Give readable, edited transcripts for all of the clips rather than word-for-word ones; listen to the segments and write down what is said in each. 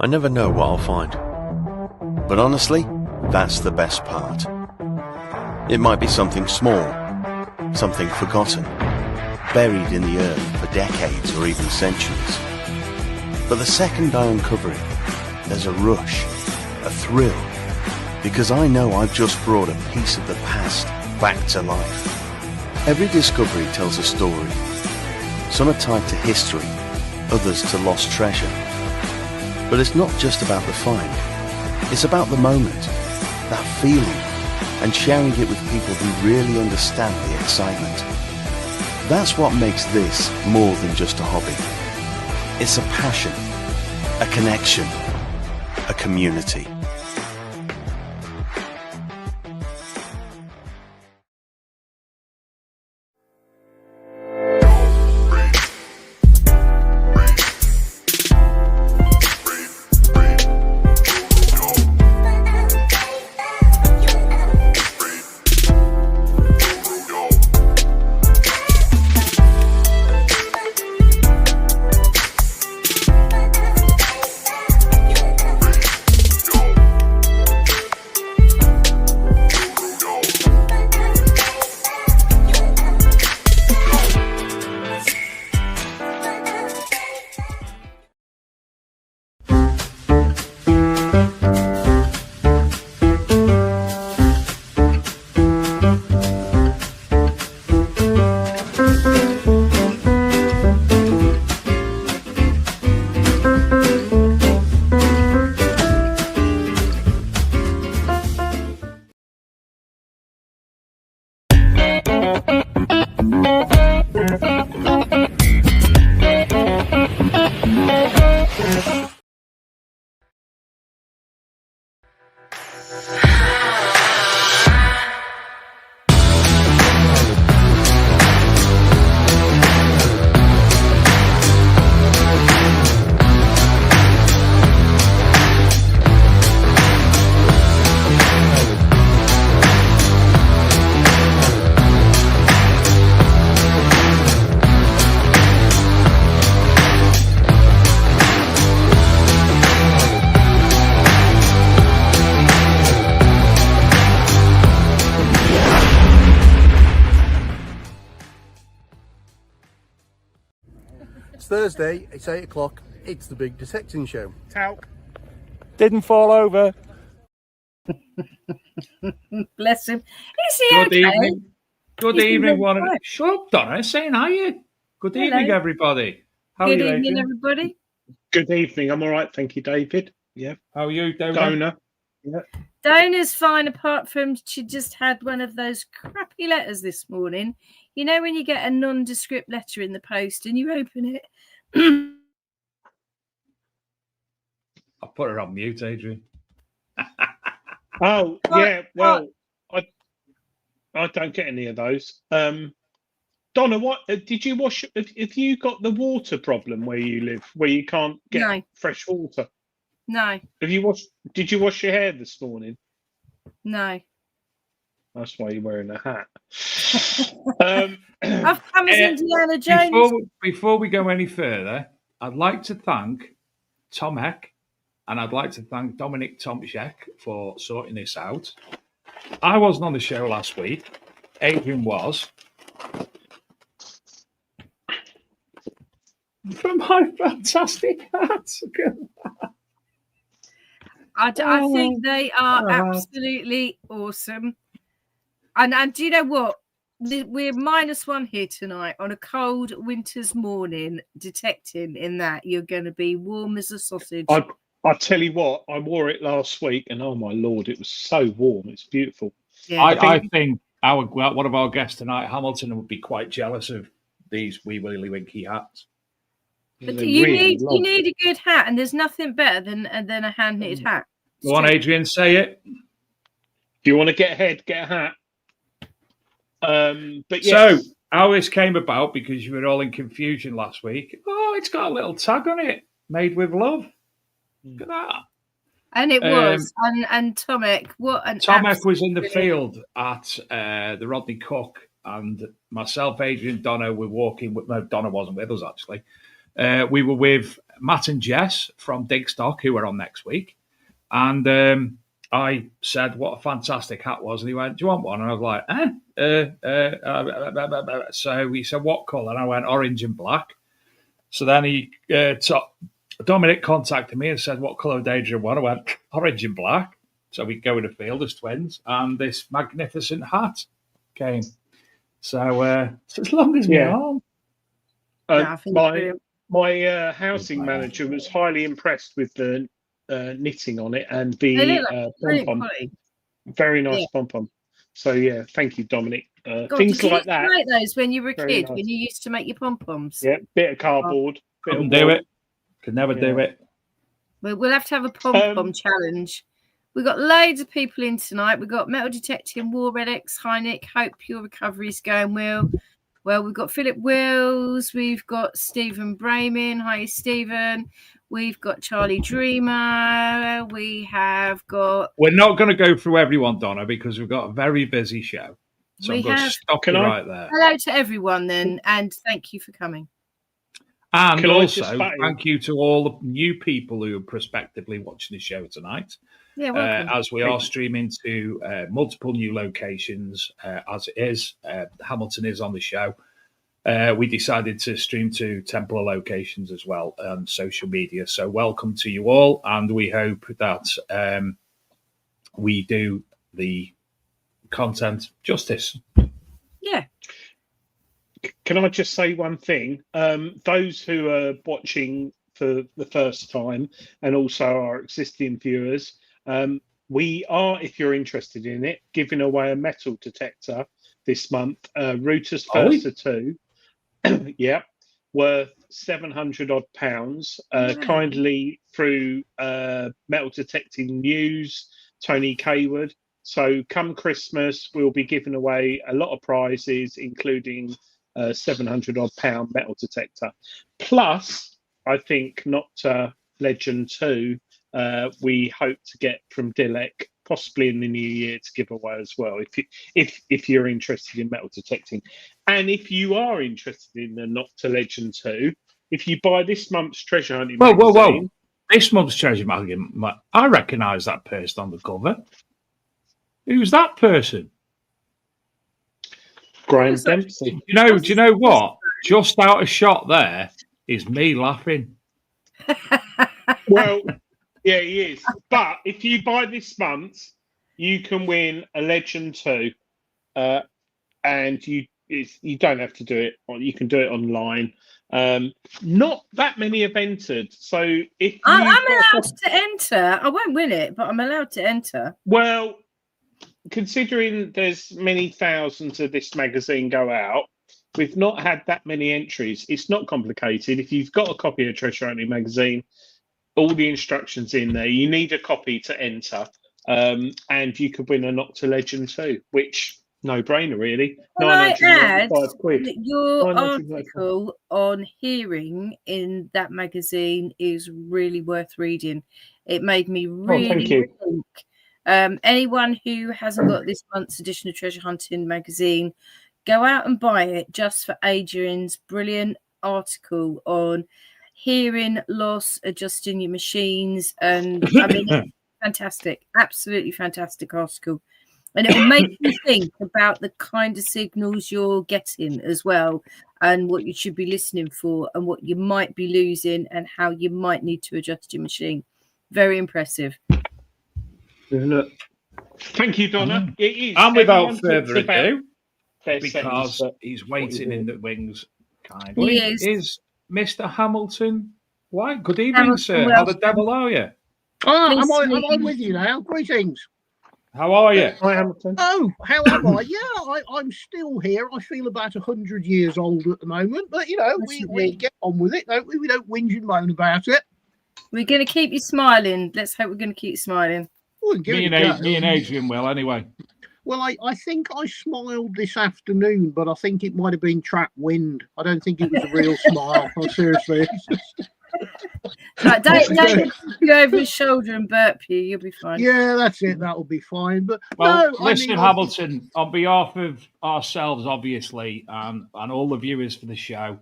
I never know what I'll find. But honestly, that's the best part. It might be something small, something forgotten, buried in the earth for decades or even centuries. But the second I uncover it, there's a rush, a thrill, because I know I've just brought a piece of the past back to life. Every discovery tells a story. Some are tied to history, others to lost treasure. But it's not just about the find. It's about the moment, that feeling, and sharing it with people who really understand the excitement. That's what makes this more than just a hobby. It's a passion, a connection, a community. Thursday, it's 8 o'clock, it's the big detecting show. Talc. Didn't fall over. Bless him. Is he Good okay? evening. Good evening, one. Right. Shut up, Donna. Saying hi. Good Hello. evening, everybody. How Good are you, evening, Adrian? everybody. Good evening. I'm all right, thank you, David. Yeah. How are you, Donna? Donna. Yeah. Donna's fine, apart from she just had one of those crappy letters this morning. You know when you get a nondescript letter in the post and you open it. I'll put her on mute, Adrian. Oh, yeah. Well, I don't get any of those. Donna, what did you wash? Have you got the water problem where you live, where you can't get fresh water? No. Have you washed? Did you wash your hair this morning? No. That's why you're wearing a hat. I've come as Indiana Jones. Before we go any further, I'd like to thank Tomek and I'd like to thank Dominic Tomczak for sorting this out. I wasn't on the show last week. Adrian was. From my fantastic hats. I think they are absolutely awesome. And do you know what? We're -1 here tonight on a cold winter's morning. Detecting in that you're going to be warm as a sausage. I tell you what, I wore it last week, and oh my lord, it was so warm. It's beautiful. Yeah. I think one of our guests tonight, Hamilton, would be quite jealous of these wee willy winky hats. But you need a good hat, and there's nothing better than a hand knitted hat. Go on, Adrian, say it. If you want to get ahead, get a hat. But yes. So how this came about, because you were all in confusion last week. Oh, it's got a little tag on it, made with love. Look at that. And it was. And Tomek, Tomek was in the field at the Rodney Cook, and myself, Adrian, Donna were walking with. No, Donna wasn't with us actually. We were with Matt and Jess from Digstock, who are on next week. And I said what a fantastic hat was. And he went, do you want one? And I was like, So he said, what colour? And I went, orange and black. So then Dominic contacted me and said, what colour did Adrian want? I went, orange and black. So we go in the field as twins. And this magnificent hat came. So as long as we're on. My housing manager was highly impressed with the knitting on it and the pom-pom. Very nice pom-pom. So yeah, thank you, Dominic. Things like that. You make those when you were a kid, nice. when you used to make your pom-poms. Yeah, bit of cardboard. Couldn't do it. Could never do it. We'll have to have a pom-pom challenge. We've got loads of people in tonight. We've got Metal Detecting, War Relics, Heineck. Hope your recovery's going well. Well, we've got Philip Wills. We've got Stephen Brayman. Hi, Stephen. We've got Charlie Dreamer. We have got... We're not going to go through everyone, Donna, because we've got a very busy show. So I'm going to stop you right there. Hello to everyone then, and thank you for coming. And also, thank you to all the new people who are prospectively watching the show tonight. Yeah, welcome. As we are streaming to multiple new locations, as it is, Hamilton is on the show. We decided to stream to Templar locations as well on social media. So welcome to you all, and we hope that we do the content justice. Yeah. Can I just say one thing? Those who are watching for the first time and also our existing viewers, we are, if you're interested in it, giving away a metal detector this month, Routers First 2. Yeah, worth £700 odd. Kindly through Metal Detecting News, Tony Kaywood. So come Christmas, we'll be giving away a lot of prizes, including £700 odd metal detector. Plus, I think not Legend 2, we hope to get from Dilek, possibly in the new year, to give away as well, if you're interested in metal detecting. And if you are interested in the Not to Legend 2, if you buy this month's Treasure Hunting magazine... Whoa. This month's Treasure magazine, I recognise that person on the cover. Who's that person? Graham Dempsey. Do you know what? Just out of shot there is me laughing. Well, yeah, he is. But if you buy this month, you can win a Legend 2. And you don't have to do it. You can do it online. Not that many have entered. So if I'm allowed to enter. I won't win it, but I'm allowed to enter. Well, considering there's many thousands of this magazine go out, we've not had that many entries. It's not complicated. If you've got a copy of Treasure Hunting magazine, all the instructions in there, you need a copy to enter, and you could win a Not to Legend 2, which no brainer really. Well, I add your article on hearing in that magazine is really worth reading. It made me really think. Anyone who hasn't got this month's edition of Treasure Hunting magazine, go out and buy it just for Adrian's brilliant article on hearing loss, adjusting your machines, and I mean, it's fantastic, absolutely fantastic article, and it will make you think about the kind of signals you're getting as well, and what you should be listening for, and what you might be losing, and how you might need to adjust your machine. Very impressive. Look. Thank you, Donna. It is. And without further ado, because he's waiting in the wings, kindly, is Mr. Hamilton White. Good evening, Hamilton, sir. How the devil are you? Oh, I'm with you now. Greetings. How are you? Hi, Hamilton. Oh, how am I? Yeah, I'm still here. I feel about 100 years old at the moment, but we get on with it, don't we? We don't whinge and moan about it. We're going to keep you smiling. Let's hope we're going to keep you smiling. Me and Adrian will, anyway. Well, I think I smiled this afternoon, but I think it might have been trap wind. I don't think it was a real smile. Oh, seriously. Right, don't go over his shoulder and burp you. You'll be fine. Yeah, that's it. That'll be fine. But well, no, listen, Hamilton, on behalf of ourselves, obviously, and all the viewers for the show,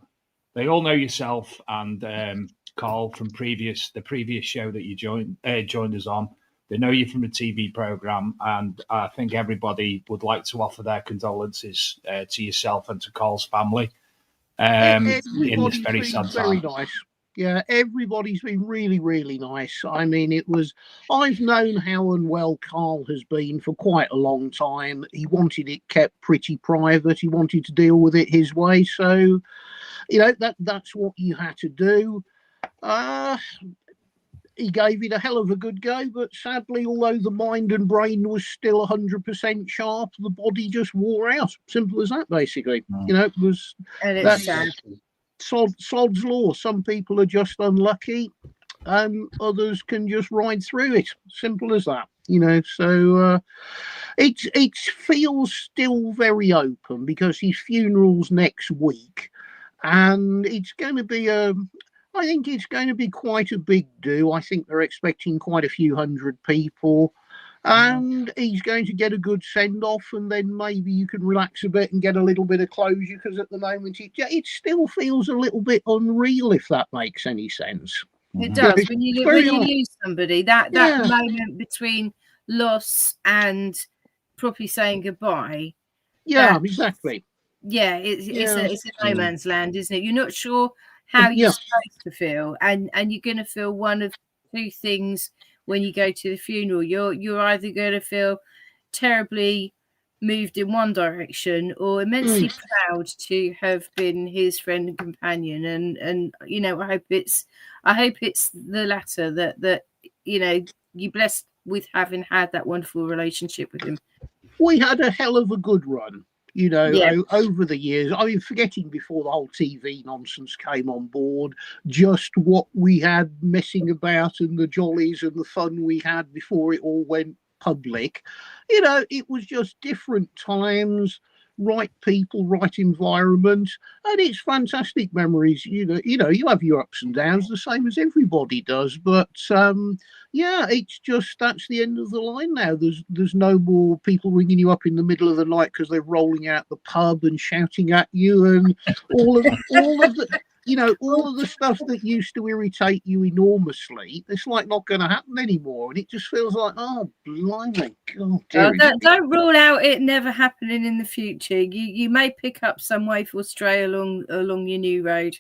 they all know yourself, and Carl, from the previous show that you joined us on. They know you from the TV program, and I think everybody would like to offer their condolences to yourself and to Carl's family in this very sad time. Nice. Yeah, everybody's been really, really nice. I mean, I've known how unwell Carl has been for quite a long time. He wanted it kept pretty private. He wanted to deal with it his way. So, that's what you had to do. He gave it a hell of a good go, but sadly, although the mind and brain was still 100% sharp, the body just wore out. Simple as that, basically. It was. And it's sad. Sod's law. Some people are just unlucky, and others can just ride through it. Simple as that. So it feels still very open because his funeral's next week, and it's going to be I think it's going to be quite a big do. I think they're expecting quite a few hundred people. And he's going to get a good send-off, and then maybe you can relax a bit and get a little bit of closure, because at the moment it still feels a little bit unreal, if that makes any sense. It does. When you lose somebody, that moment between loss and properly saying goodbye. Yeah, exactly. Yeah, it's a no man's land, isn't it? You're not sure how you're supposed to feel, and you're going to feel one of two things when you go to the funeral. You're either going to feel terribly moved in one direction, or immensely proud to have been his friend and companion. And I hope it's the latter, that you're blessed with having had that wonderful relationship with him. We had a hell of a good run. Over the years. I mean, forgetting before the whole TV nonsense came on board, just what we had messing about and the jollies and the fun we had before it all went public. It was just different times, right people, right environment, and it's fantastic memories. You have your ups and downs, the same as everybody does, but it's just, that's the end of the line now. There's no more people ringing you up in the middle of the night because they're rolling out the pub and shouting at you, and all of the stuff that used to irritate you enormously. It's like not going to happen anymore, and it just feels like, oh, blimey, God, don't rule out it never happening in the future. You may pick up some waif or stray along your new road.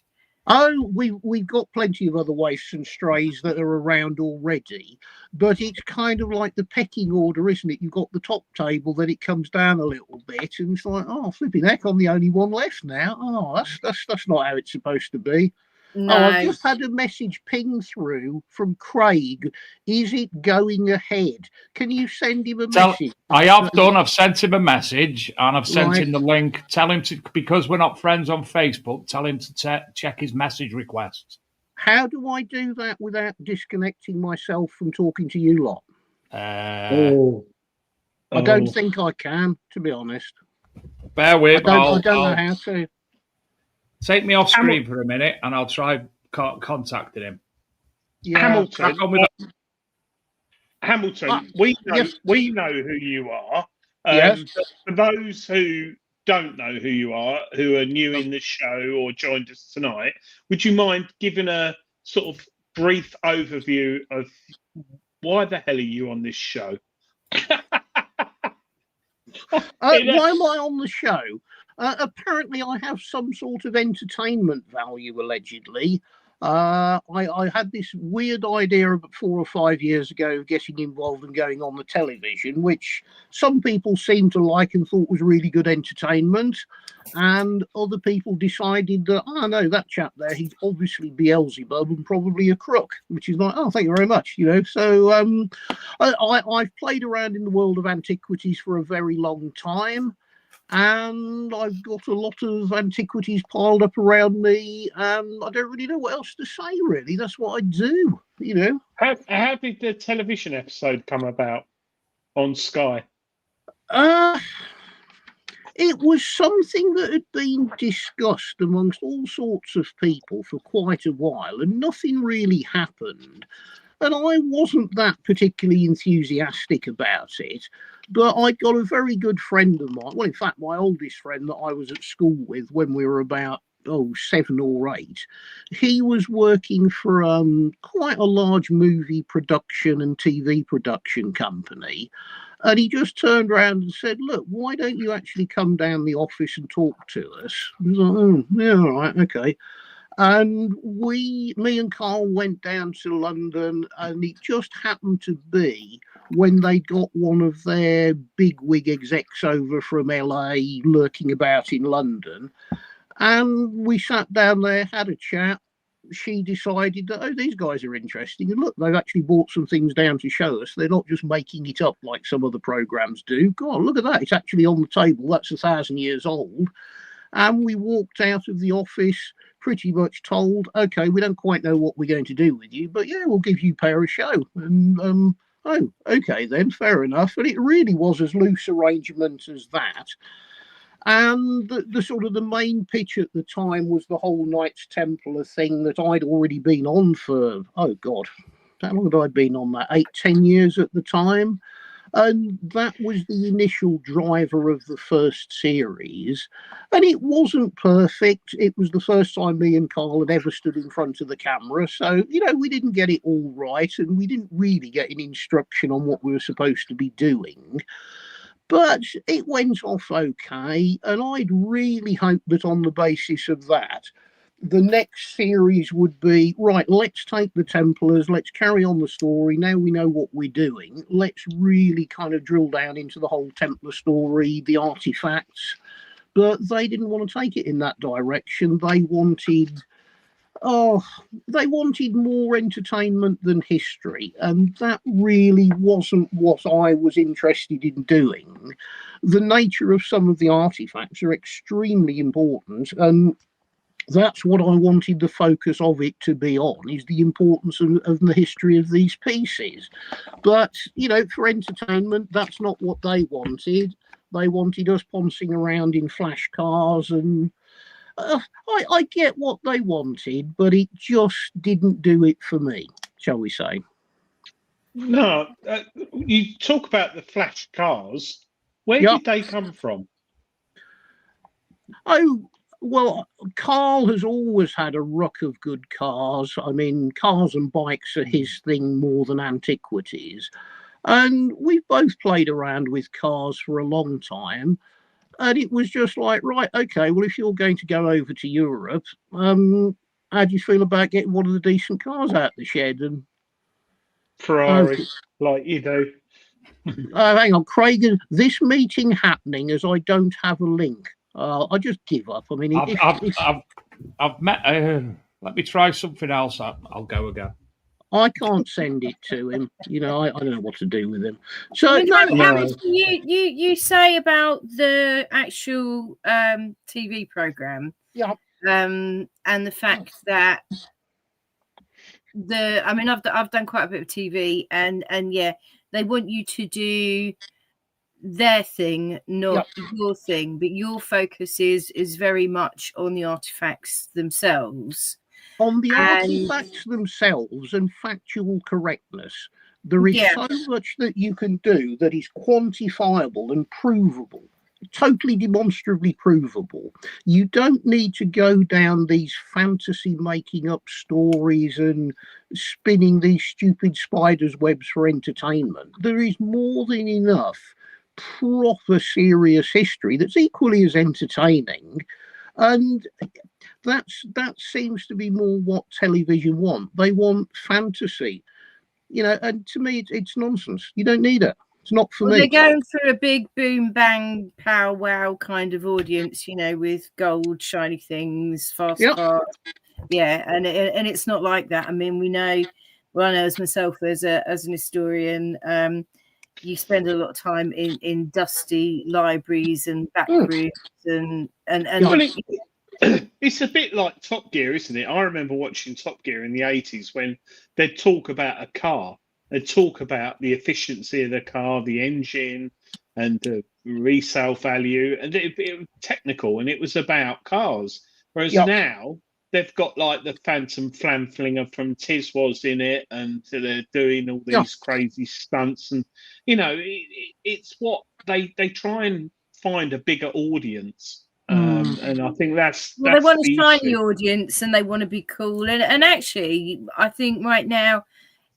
Oh, we've got plenty of other waifs and strays that are around already, but it's kind of like the pecking order, isn't it? You've got the top table, then it comes down a little bit, and it's like, oh, flipping heck, I'm the only one left now. Oh, that's not how it's supposed to be. No. Oh, I've just had a message ping through from Craig. Is it going ahead? Can you send him a message? I have done. I've sent him a message, and I've sent him the link. Tell him to, because we're not friends on Facebook, tell him to check his message requests. How do I do that without disconnecting myself from talking to you lot? I don't think I can, to be honest. Bear with. I don't know how to. Take me off screen for a minute, and I'll try contacting him. Yeah. Hamilton, we know who you are. For those who don't know who you are, who are new in the show or joined us tonight, would you mind giving a sort of brief overview of why the hell are you on this show? Why am I on the show? Apparently, I have some sort of entertainment value, allegedly. I had this weird idea about 4 or 5 years ago of getting involved and going on the television, which some people seemed to like and thought was really good entertainment. And other people decided that, no, that chap there, he's obviously Beelzebub and probably a crook, which is like, oh, thank you very much. So I've played around in the world of antiquities for a very long time. And I've got a lot of antiquities piled up around me, and I don't really know what else to say, really. That's what I do, How did the television episode come about on Sky? It was something that had been discussed amongst all sorts of people for quite a while, and nothing really happened. And I wasn't that particularly enthusiastic about it, but I got a very good friend of mine. Well, in fact, my oldest friend that I was at school with when we were about 7 or 8. He was working for quite a large movie production and TV production company. And he just turned around and said, look, why don't you actually come down the office and talk to us? I was like, oh, yeah, all right, okay. And me and Carl went down to London, and it just happened to be when they got one of their bigwig execs over from LA lurking about in London. And we sat down there, had a chat. She decided that, these guys are interesting. And look, they've actually brought some things down to show us. They're not just making it up like some other programs do. God, look at that. It's actually on the table. That's 1,000 years old. And we walked out of the office pretty much told, okay, we don't quite know what we're going to do with you, but yeah, we'll give you pair a show. And, oh, okay then, fair enough. And it really was as loose arrangement as that. And the sort of the main pitch at the time was the whole Knights Templar thing that I'd already been on for, oh God, how long had I been on that? 8-10 years at the time. And that was the initial driver of the first series. And it wasn't perfect. It was the first time me and Carl had ever stood in front of the camera. So, we didn't get it all right, and we didn't really get an instruction on what we were supposed to be doing. But it went off okay, and I'd really hoped that on the basis of that, the next series would be, right, let's take the Templars, let's carry on the story. Now we know what we're doing. Let's really kind of drill down into the whole Templar story, the artifacts. But they didn't want to take it in that direction. They wanted more entertainment than history, and that really wasn't what I was interested in doing. The nature of some of the artifacts are extremely important, and that's what I wanted the focus of it to be on, is the importance of the history of these pieces. But, for entertainment, that's not what they wanted. They wanted us pouncing around in flash cars, and I get what they wanted, but it just didn't do it for me, shall we say. No, you talk about the flash cars. Where did they come from? Oh, well, Carl has always had a ruck of good cars. I mean, cars and bikes are his thing more than antiquities. And we've both played around with cars for a long time. And it was just like, right, okay, well, if you're going to go over to Europe, how do you feel about getting one of the decent cars out the shed? And Ferrari, like you do. Hang on, Craig, this meeting happening as I don't have a link. I just give up. I mean, I've met. Let me try something else. I'll go again. I can't send it to him. I don't know what to do with him. So how much you say about the actual TV program? Yeah. And the fact that I've done quite a bit of TV, and yeah, they want you to do their thing, not your thing, but your focus is very much on the artifacts themselves. On the artifacts themselves and factual correctness, there is so much that you can do that is quantifiable and provable, totally demonstrably provable. You don't need to go down these fantasy making up stories and spinning these stupid spiders' webs for entertainment. There is more than enough proper serious history that's equally as entertaining, and that seems to be more what television want. They want fantasy, and to me it's nonsense. You don't need it. It's not for me. They're going for a big boom bang pow wow kind of audience, with gold shiny things, fast cars. And it's not like that. I mean, I know as myself as an historian, you spend a lot of time in dusty libraries and back rooms and it's a bit like Top Gear, isn't it? I remember watching Top Gear in the 80s when they'd talk about a car. They'd talk about the efficiency of the car, the engine, and the resale value. And it was technical, and it was about cars. Whereas now they've got like the Phantom Flamflinger from Tiswas in it, and they're doing all these crazy stunts. And, it's what they try and find a bigger audience. and I think that's they want to the shine issue. the audience and they want to be cool. And actually, I think right now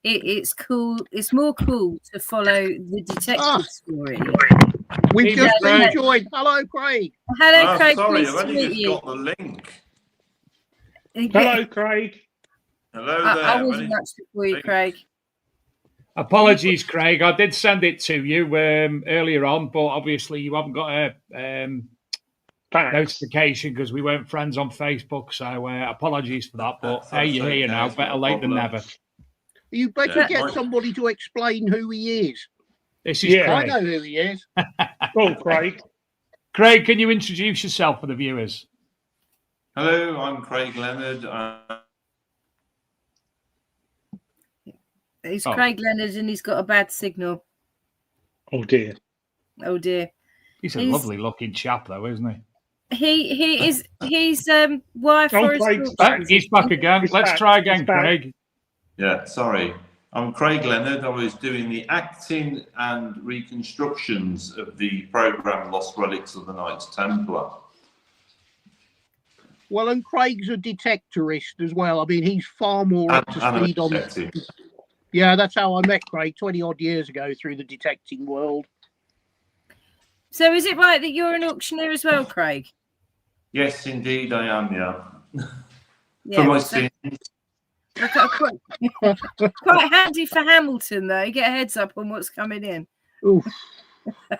it's cool. It's more cool to follow the detective story. We've just been joined. Hello, Craig. Hello, Craig. Sorry, Nice I've to only meet just you. got the link. Hello, Craig. Hello there. I wasn't much before you, Craig. Apologies, Craig. I did send it to you earlier on, but obviously you haven't got a notification because we weren't friends on Facebook. So apologies for that. But hey, you're here now. Better late than never. You better get somebody to explain who he is. This is Craig. I know who he is. Oh, Craig. Craig, can you introduce yourself for the viewers? Hello, I'm Craig Leonard. It's Craig Leonard, and he's got a bad signal. Oh dear. Oh dear. He's a lovely looking chap, though, isn't he? He's wife. He's back again. Let's try again, Craig. Yeah, sorry. I'm Craig Leonard. I was doing the acting and reconstructions of the programme Lost Relics of the Knights Templar. Well, and Craig's a detectorist as well. I mean, he's far more up to speed on detective. Yeah, that's how I met Craig 20 odd years ago through the detecting world. So is it right that you're an auctioneer as well, Craig? Yes, indeed, I am, yeah. Yeah, for my sins. Quite handy for Hamilton, though. You get a heads up on what's coming in. Oof.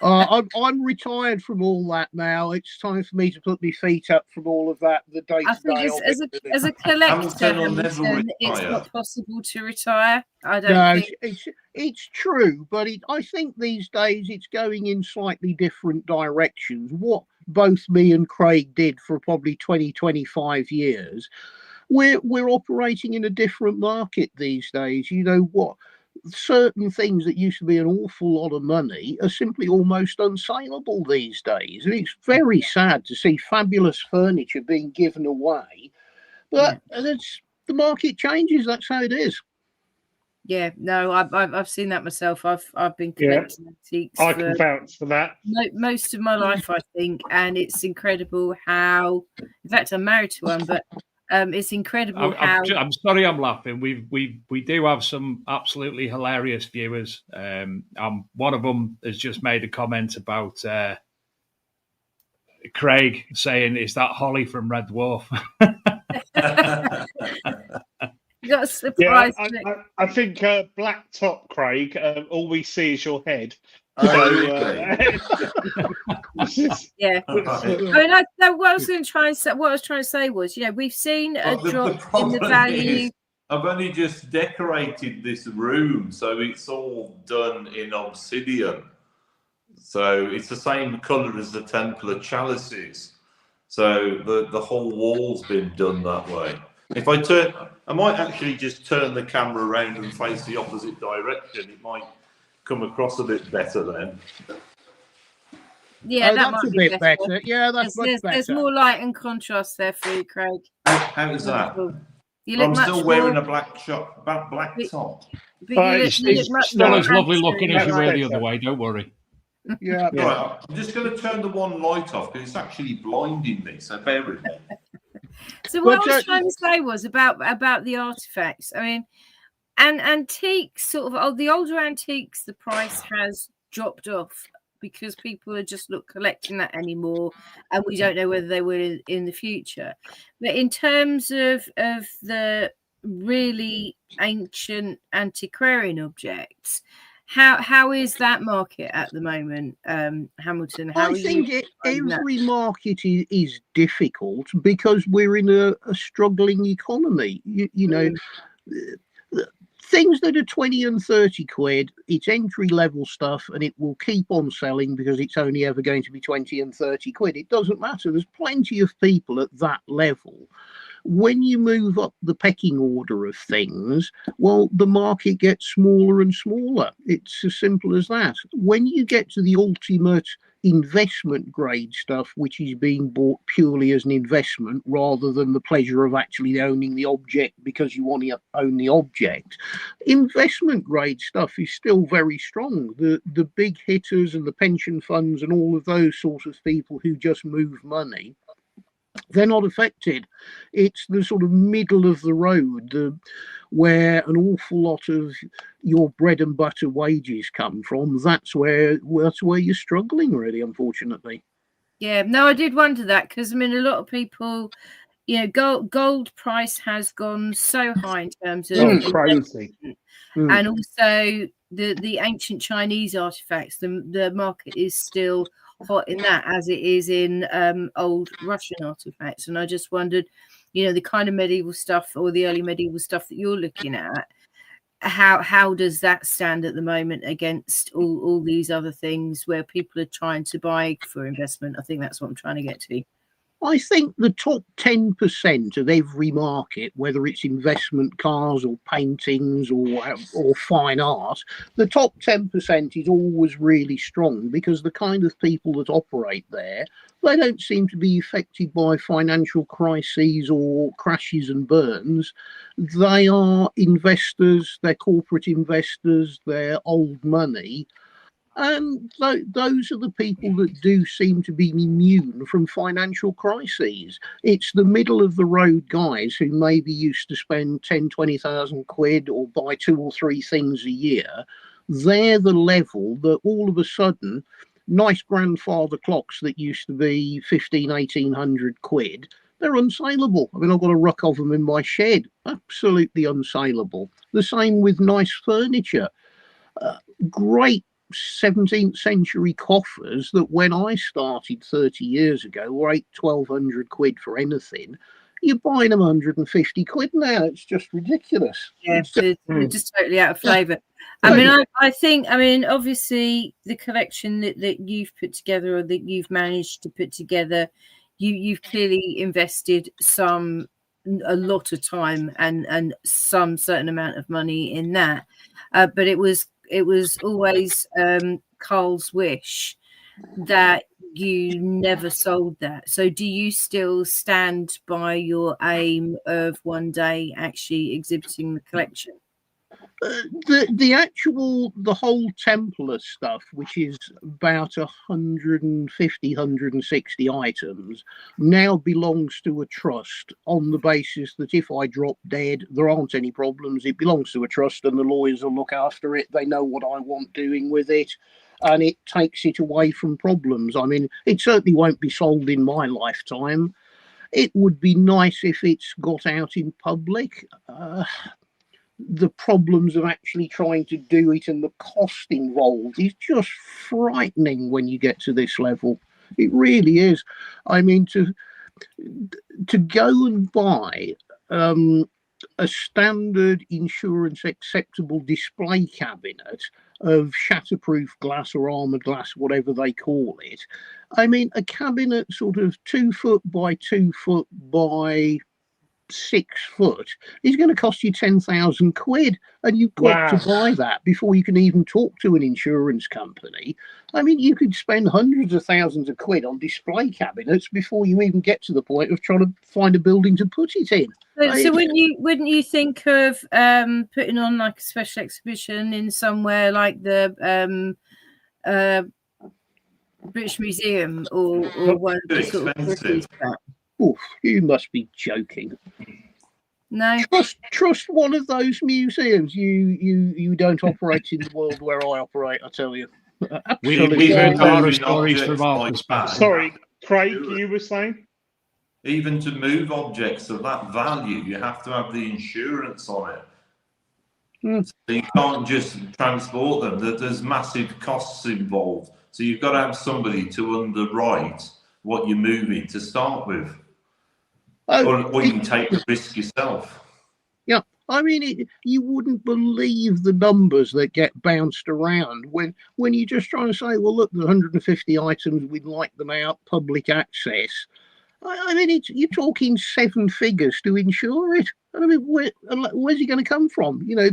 I'm retired from all that now. It's time for me to put my feet up from all of that. The day I think as a collector, Hamilton, it's not possible to retire. I don't think. It's true, but I think these days it's going in slightly different directions. What both me and Craig did for probably 20, 25 years, we're operating in a different market these days. You know what? Certain things that used to be an awful lot of money are simply almost unsaleable these days. And it's very sad to see fabulous furniture being given away. But the market changes. That's how it is. Yeah, no, I've seen that myself. I've been collecting antiques. I can vouch for that. Most of my life, I think, and it's incredible how. In fact, I'm married to one, but it's incredible how. I'm sorry, I'm laughing. We do have some absolutely hilarious viewers. One of them has just made a comment about Craig saying, "Is that Holly from Red Dwarf?" You got a surprise. Yeah, I think black top, Craig. All we see is your head. Yeah. I mean, what I was going to try and say, what I was trying to say was, we've seen a drop in the value. I've only just decorated this room, so it's all done in obsidian. So it's the same colour as the Templar chalices. So the whole wall's been done that way. If I might actually just turn the camera around and face the opposite direction. It might come across a bit better then. Yeah, that's a bit better. Yeah, that's much better. There's more light and contrast there for you, Craig. How is that? I'm still wearing a black top. It's still as lovely looking as you were the other way. Don't worry. Yeah. Right, I'm just going to turn the one light off because it's actually blinding me. So bear with me. So what I was trying to say was about the artifacts. I mean, and antiques, the older antiques, the price has dropped off because people are just not collecting that anymore, and we don't know whether they will in the future. But in terms of the really ancient antiquarian objects, how is that market at the moment, Hamilton? I think every market is difficult because we're in a struggling economy. You know, things that are 20 and 30 quid, it's entry level stuff, and it will keep on selling because it's only ever going to be 20 and 30 quid. It doesn't matter. There's plenty of people at that level. When you move up the pecking order of things, well, the market gets smaller and smaller. It's as simple as that. When you get to the ultimate investment grade stuff, which is being bought purely as an investment rather than the pleasure of actually owning the object because you want to own the object, investment grade stuff is still very strong. The big hitters and the pension funds and all of those sorts of people who just move money, they're not affected. It's the sort of middle of the road, where an awful lot of your bread and butter wages come from. That's where you're struggling, really, unfortunately. Yeah, no, I did wonder that, because I mean, a lot of people, you know, gold price has gone so high in terms of crazy, and also the ancient Chinese artifacts. The market is still hot in that, as it is in old Russian artifacts. And I just wondered, you know, the kind of medieval stuff or the early medieval stuff that you're looking at, how does that stand at the moment against all these other things where people are trying to buy for investment? I think that's what I'm trying to get to. I think the top 10% of every market, whether it's investment cars or paintings or fine art, the top 10% is always really strong, because the kind of people that operate there, they don't seem to be affected by financial crises or crashes and burns. They are investors, they're corporate investors, they're old money. And those are the people that do seem to be immune from financial crises. It's the middle of the road guys who maybe used to spend 10, 20,000 quid or buy 2 or 3 things a year. They're the level that all of a sudden, nice grandfather clocks that used to be 15, 1800 quid, they're unsaleable. I mean, I've got a ruck of them in my shed. Absolutely unsaleable. The same with nice furniture. Great 17th century coffers that when I started 30 years ago were 1,200 quid for anything. You're buying them 150 quid now. It's just ridiculous. Yeah, they're just totally out of flavour. I mean, I think, obviously the collection that you've put together, or that you've managed to put together, you've clearly invested a lot of time and some certain amount of money in that. But it was always Carl's wish that you never sold that. So do you still stand by your aim of one day actually exhibiting the collection? The whole Templar stuff, which is about 150, 160 items, now belongs to a trust on the basis that if I drop dead, there aren't any problems. It belongs to a trust and the lawyers will look after it. They know what I want doing with it, and it takes it away from problems. I mean, it certainly won't be sold in my lifetime. It would be nice if it's got out in public. The problems of actually trying to do it and the cost involved is just frightening when you get to this level. It really is. I mean, to go and buy a standard insurance acceptable display cabinet of shatterproof glass or armoured glass, whatever they call it. I mean, a cabinet sort of 2 foot by 2 foot by 6 foot is going to cost you 10,000 quid, and you've got to buy that before you can even talk to an insurance company. I mean, you could spend hundreds of thousands of quid on display cabinets before you even get to the point of trying to find a building to put it in. So wouldn't you think of putting on like a special exhibition in somewhere like the British Museum or one of the sort of Oof, you must be joking. No. Trust one of those museums. You don't operate in the world where I operate, I tell you. We've heard horror stories from Marcus. Sorry, Craig, you were saying? Even to move objects of that value, you have to have the insurance on it. So you can't just transport them. There's massive costs involved. So you've got to have somebody to underwrite what you're moving to start with. Or you can take the risk yourself. Yeah, I mean, you wouldn't believe the numbers that get bounced around when you're just trying to say, well, look, there's 150 items, we'd like them out, public access. I mean, you're talking 7 figures to insure it. I mean, where's it going to come from? You know,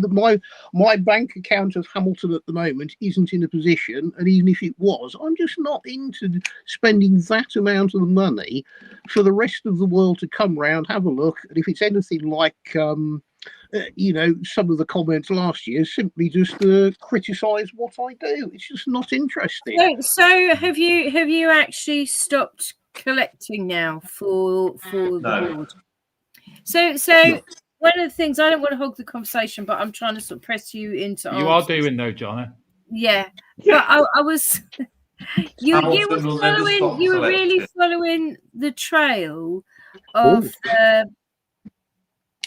my bank account of Hamilton at the moment isn't in a position, and even if it was, I'm just not into spending that amount of money for the rest of the world to come round, have a look, and if it's anything like, you know, some of the comments last year, simply just criticise what I do. It's just not interesting. So have you actually stopped collecting now for the No. board? So one of the things, I don't want to hog the conversation, but I'm trying to sort of press you into You are doing though, Johnny. Yeah. But I was you were really following the trail of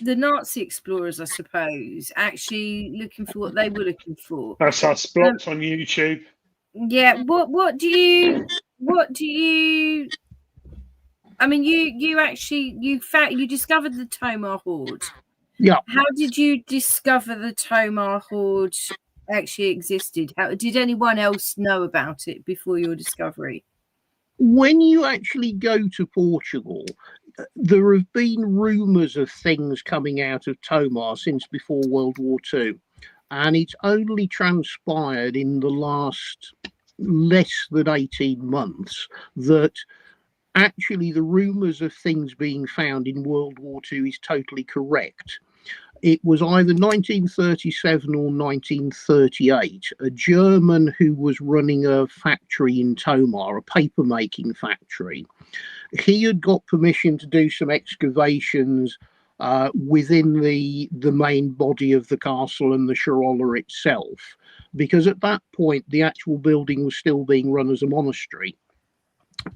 the Nazi explorers, I suppose, actually looking for what they were looking for. That's us blocked on YouTube. Yeah. What do you I mean, you discovered the Tomar hoard. Yeah. How did you discover the Tomar hoard actually existed? How did anyone else know about it before your discovery? When you actually go to Portugal, there have been rumours of things coming out of Tomar since before World War II, and it's only transpired in the last less than 18 months that actually the rumours of things being found in World War II is totally correct. It was either 1937 or 1938. A German who was running a factory in Tomar, a paper making factory, he had got permission to do some excavations within the main body of the castle and the Sharola itself, because at that point the actual building was still being run as a monastery.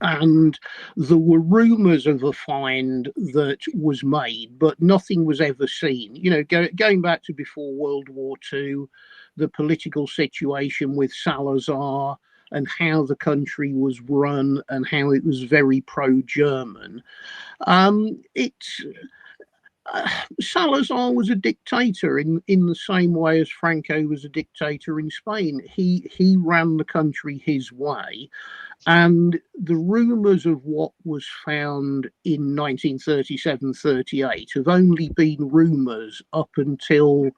And there were rumours of a find that was made, but nothing was ever seen. You know, going back to before World War II, the political situation with Salazar and how the country was run and how it was very pro-German. Salazar was a dictator in the same way as Franco was a dictator in Spain. He ran the country his way. And the rumours of what was found in 1937-38 have only been rumours up until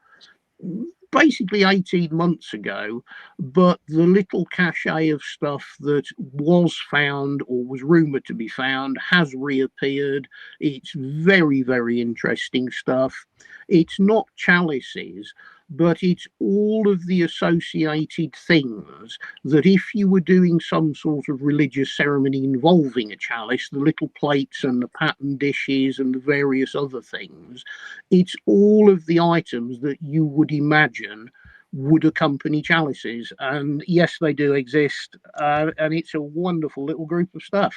basically 18 months ago. But the little cachet of stuff that was found or was rumoured to be found has reappeared. It's very, very interesting stuff. It's not chalices, but it's all of the associated things that if you were doing some sort of religious ceremony involving a chalice, the little plates and the pattern dishes and the various other things, it's all of the items that you would imagine would accompany chalices. And yes, they do exist. And it's a wonderful little group of stuff.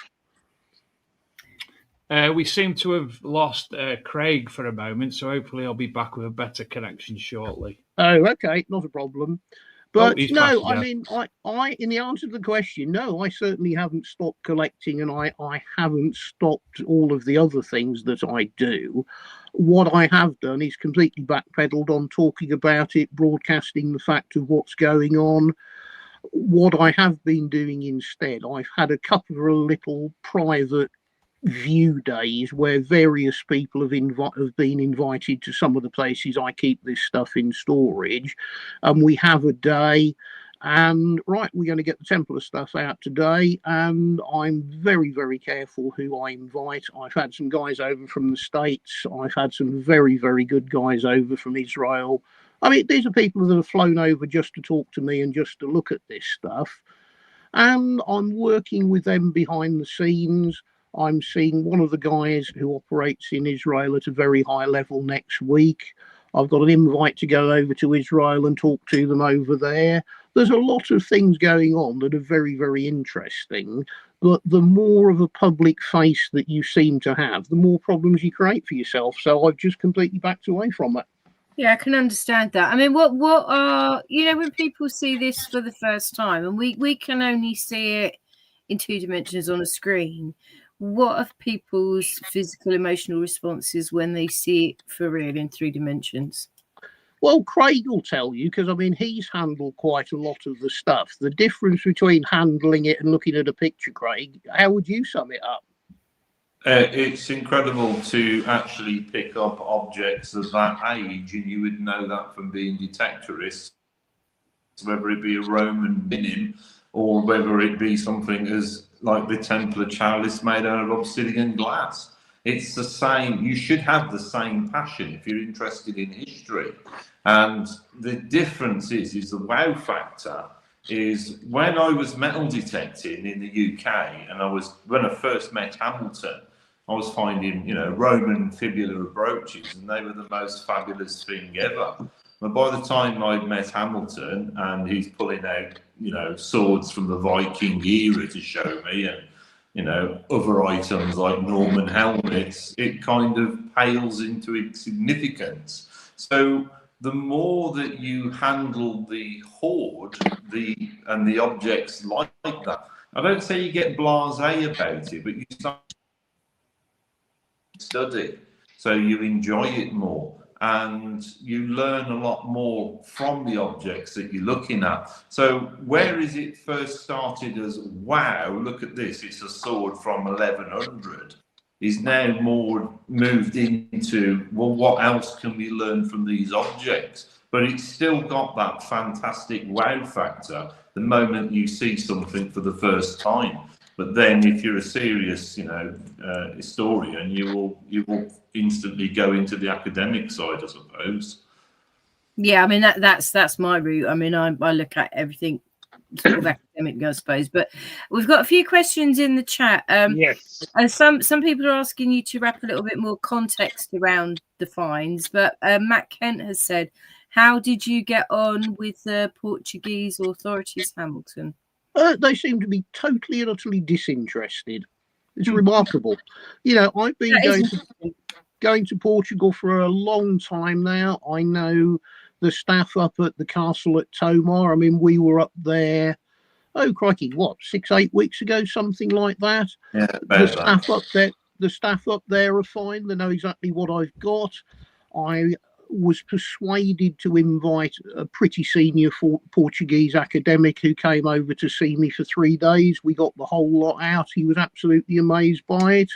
We seem to have lost Craig for a moment, so hopefully I'll be back with a better connection shortly. Oh, okay, not a problem. But no, I mean, I in the answer to the question, no, I certainly haven't stopped collecting, and I haven't stopped all of the other things that I do. What I have done is completely backpedaled on talking about it, broadcasting the fact of what's going on. What I have been doing instead, I've had a couple of little private view days where various people have been invited to some of the places I keep this stuff in storage, and we have a day. And right, we're going to get the Templar stuff out today, and I'm very, very careful who I invite. I've had some guys over from the States. I've had some very, very good guys over from Israel. I mean, these are people that have flown over just to talk to me and just to look at this stuff. And I'm working with them behind the scenes. I'm seeing one of the guys who operates in Israel at a very high level next week. I've got an invite to go over to Israel and talk to them over there. There's a lot of things going on that are very, very interesting. But the more of a public face that you seem to have, the more problems you create for yourself. So I've just completely backed away from it. Yeah, I can understand that. I mean, what are, you know, when people see this for the first time, and we can only see it in 2 dimensions on a screen, what are people's physical, emotional responses when they see it for real in 3 dimensions? Well, Craig will tell you, because I mean, he's handled quite a lot of the stuff. The difference between handling it and looking at a picture, Craig, how would you sum it up? It's incredible to actually pick up objects of that age, and you would know that from being detectorists, whether it be a Roman minim or whether it be something as like the Templar chalice made out of obsidian glass. It's the same. You should have the same passion if you're interested in history. And the difference is the wow factor is when I was metal detecting in the UK, and when I first met Hamilton, I was finding, Roman fibular brooches, and they were the most fabulous thing ever. But by the time I'd met Hamilton, and he's pulling out, swords from the Viking era to show me, and other items like Norman helmets, it kind of pales into insignificance. So the more that you handle the hoard, and the objects like that, I don't say you get blasé about it, but you start to study, so you enjoy it more, and you learn a lot more from the objects that you're looking at. So whereas it first started as, wow, look at this, it's a sword from 1100, is now more moved into, well, what else can we learn from these objects? But it's still got that fantastic wow factor the moment you see something for the first time. But then if you're a serious, historian, you will instantly go into the academic side, I suppose. Yeah, I mean, that's my route. I mean, I look at everything sort of academic, I suppose. But we've got a few questions in the chat. Yes. And some people are asking you to wrap a little bit more context around the finds. But Matt Kent has said, how did you get on with the Portuguese authorities, Hamilton? They seem to be totally and utterly disinterested. It's remarkable. I've been going to Portugal for a long time now. I know the staff up at the castle at Tomar. I mean, we were up there, oh crikey, 6-8 weeks ago, something like that. Yeah, the staff up there are fine. They know exactly what I've got. I was persuaded to invite a pretty senior Portuguese academic who came over to see me for 3 days. We got the whole lot out. He was absolutely amazed by it.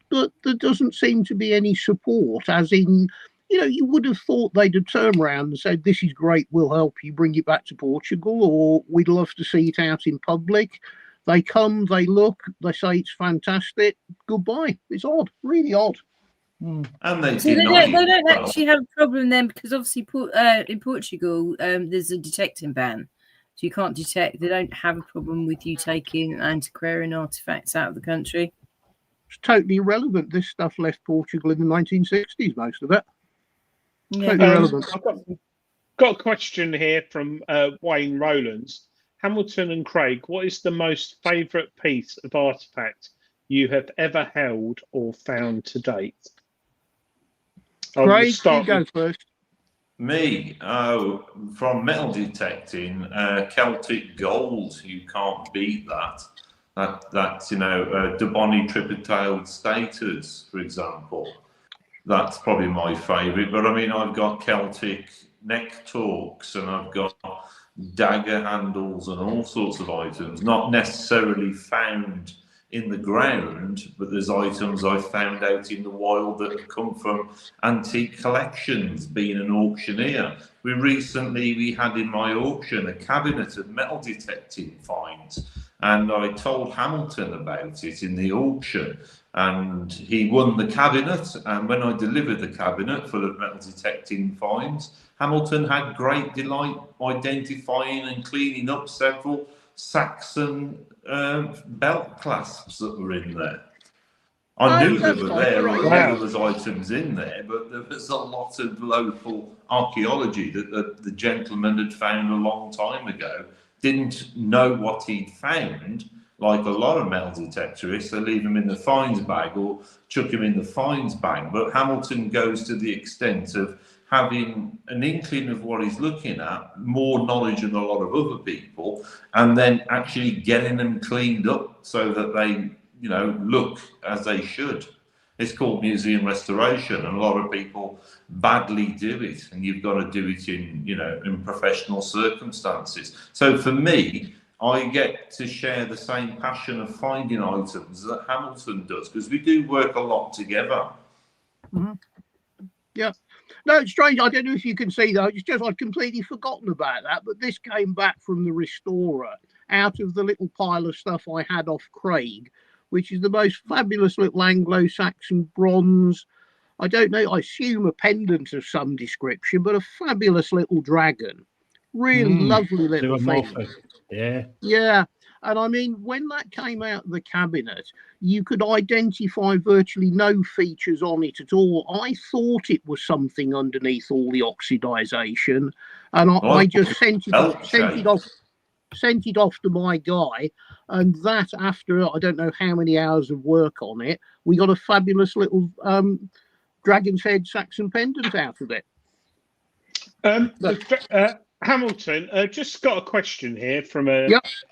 But there doesn't seem to be any support, as in, you would have thought they'd have turned around and said, this is great, we'll help you bring it back to Portugal, or we'd love to see it out in public. They come, they look, they say it's fantastic, goodbye. It's odd, really odd. And they don't actually have a problem then, because obviously in Portugal there's a detecting ban, so you can't detect. They don't have a problem with you taking antiquarian artifacts out of the country. It's totally irrelevant. This stuff left Portugal in the 1960s, most of it. Yeah. Totally irrelevant. I've got a question here from Wayne Rowlands. Hamilton and Craig, what is the most favourite piece of artefact you have ever held or found to date? Craig, you go first. Me, from metal detecting, Celtic gold. You can't beat that. That's Dubonny triple-tailed staters, for example. That's probably my favourite. But I mean, I've got Celtic neck torques, and I've got dagger handles and all sorts of items, not necessarily found in the ground, but there's items I've found out in the wild that have come from antique collections, being an auctioneer. We had in my auction a cabinet of metal detecting finds, and I told Hamilton about it in the auction, and he won the cabinet. And when I delivered the cabinet full of metal detecting finds, Hamilton had great delight identifying and cleaning up several Saxon belt clasps that were in there. I knew they were there. I knew there was items in there, but there was a lot of local archaeology that the gentleman had found a long time ago. Didn't know what he'd found. Like a lot of metal detectorists, they leave them in the finds bag or chuck them in the finds bag. But Hamilton goes to the extent of having an inkling of what he's looking at, more knowledge than a lot of other people, and then actually getting them cleaned up so that they, look as they should. It's called museum restoration, and a lot of people badly do it, and you've got to do it in professional circumstances. So for me, I get to share the same passion of finding items that Hamilton does, because we do work a lot together. Mm-hmm. Yeah. No, it's strange. I don't know if you can see, though. It's just I'd completely forgotten about that. But this came back from the restorer out of the little pile of stuff I had off Craig, which is the most fabulous little Anglo-Saxon bronze. I don't know, I assume a pendant of some description, but a fabulous little dragon. Really lovely little thing. Yeah. And I mean, when that came out of the cabinet, you could identify virtually no features on it at all. I thought it was something underneath all the oxidization, and I just sent it off to my guy, and that after I don't know how many hours of work on it, we got a fabulous little dragon's head Saxon pendant out of it. Hamilton, just got a question here from a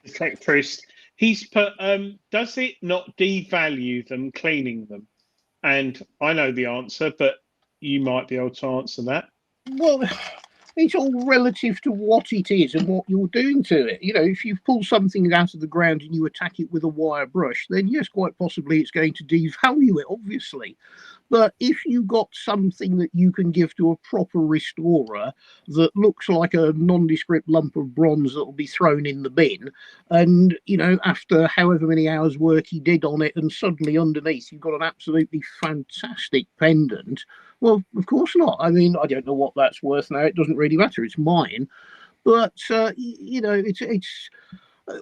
detectorist. He's put, does it not devalue them cleaning them? And I know the answer, but you might be able to answer that. Well, it's all relative to what it is and what you're doing to it. You know, if you pull something out of the ground and you attack it with a wire brush, then yes, quite possibly it's going to devalue it, obviously. But if you got something that you can give to a proper restorer that looks like a nondescript lump of bronze that will be thrown in the bin, and, you know, after however many hours work he did on it, and suddenly underneath you've got an absolutely fantastic pendant, well, of course not. I mean, I don't know what that's worth now. It doesn't really matter. It's mine. But, you know, it's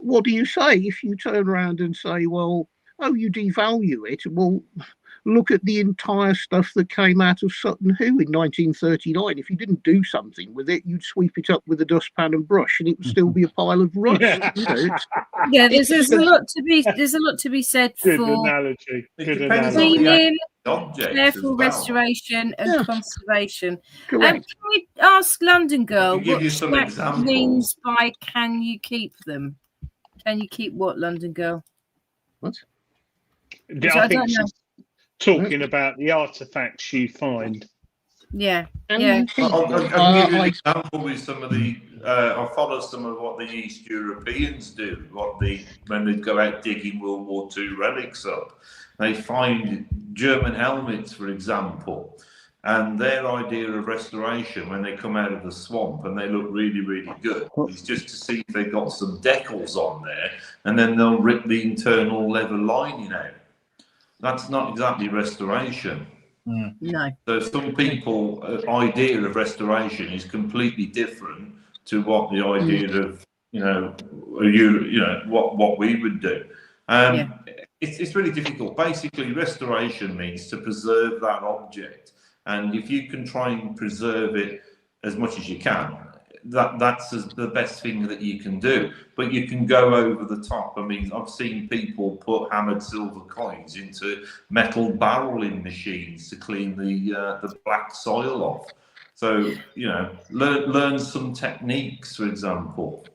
what do you say if you turn around and say, well, oh, you devalue it? Well, look at the entire stuff that came out of Sutton Hoo in 1939. If you didn't do something with it, you'd sweep it up with a dustpan and brush, and it would still be a pile of rust. You know, there's a lot to be said Good for analogy. Good cleaning, Objects careful as well. restoration, and conservation. Correct. Can we ask London Girl I can give what you some Shrek examples. means by "can you keep them"? Can you keep what, London Girl? What? I think she's talking about the artefacts you find. Yeah. I'll give you an example with some of the. I follow some of what the East Europeans do. When they go out digging World War II relics up, they find German helmets, for example, and their idea of restoration when they come out of the swamp and they look really, really good is just to see if they've got some decals on there, and then they'll rip the internal leather lining out. That's not exactly restoration. No. So some people' idea of restoration is completely different to what the idea of what we would do. It's really difficult. Basically, restoration means to preserve that object, and if you can try and preserve it as much as you can, that's the best thing that you can do. But you can go over the top. I mean, I've seen people put hammered silver coins into metal barreling machines to clean the black soil off. So, you know, learn some techniques, for example.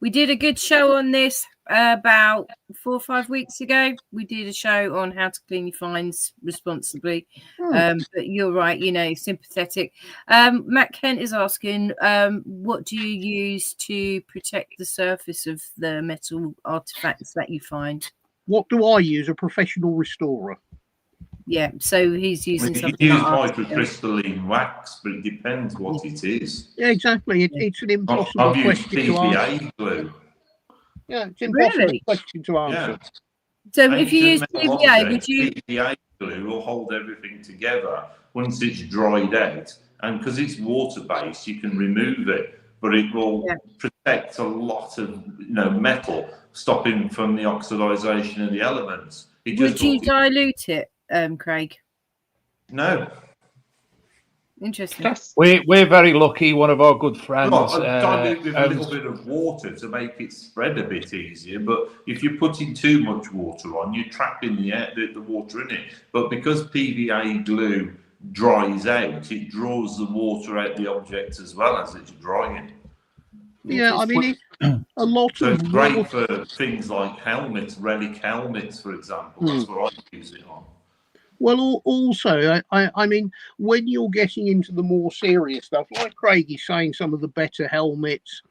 We did a good show on this about 4 or 5 weeks ago. We did a show on how to clean your finds responsibly. But you're right, you know, sympathetic. Matt Kent is asking, what do you use to protect the surface of the metal artifacts that you find? What do I use? A professional restorer. Yeah, so he's using something. You use microcrystalline wax, but it depends what it is. Yeah, exactly. It's an impossible question to answer. Glue. Yeah, it's an impossible question to answer. Yeah. So if you use PVA, would you? PVA glue will hold everything together once it's dried out, and because it's water-based, you can remove it, but it will protect a lot of metal, stopping from the oxidization of the elements. Would you dilute it, Craig? No. Interesting. We're very lucky. One of our good friends. Dilute with a little bit of water to make it spread a bit easier. But if you're putting too much water on, you're trapping the water in it. But because PVA glue dries out, it draws the water out the object as well as it's drying. Yeah, I mean, a lot so of it's great for things like helmets, relic helmets, for example. That's what I use it on. Well, also, I mean, when you're getting into the more serious stuff, like Craig is saying, some of the better helmets,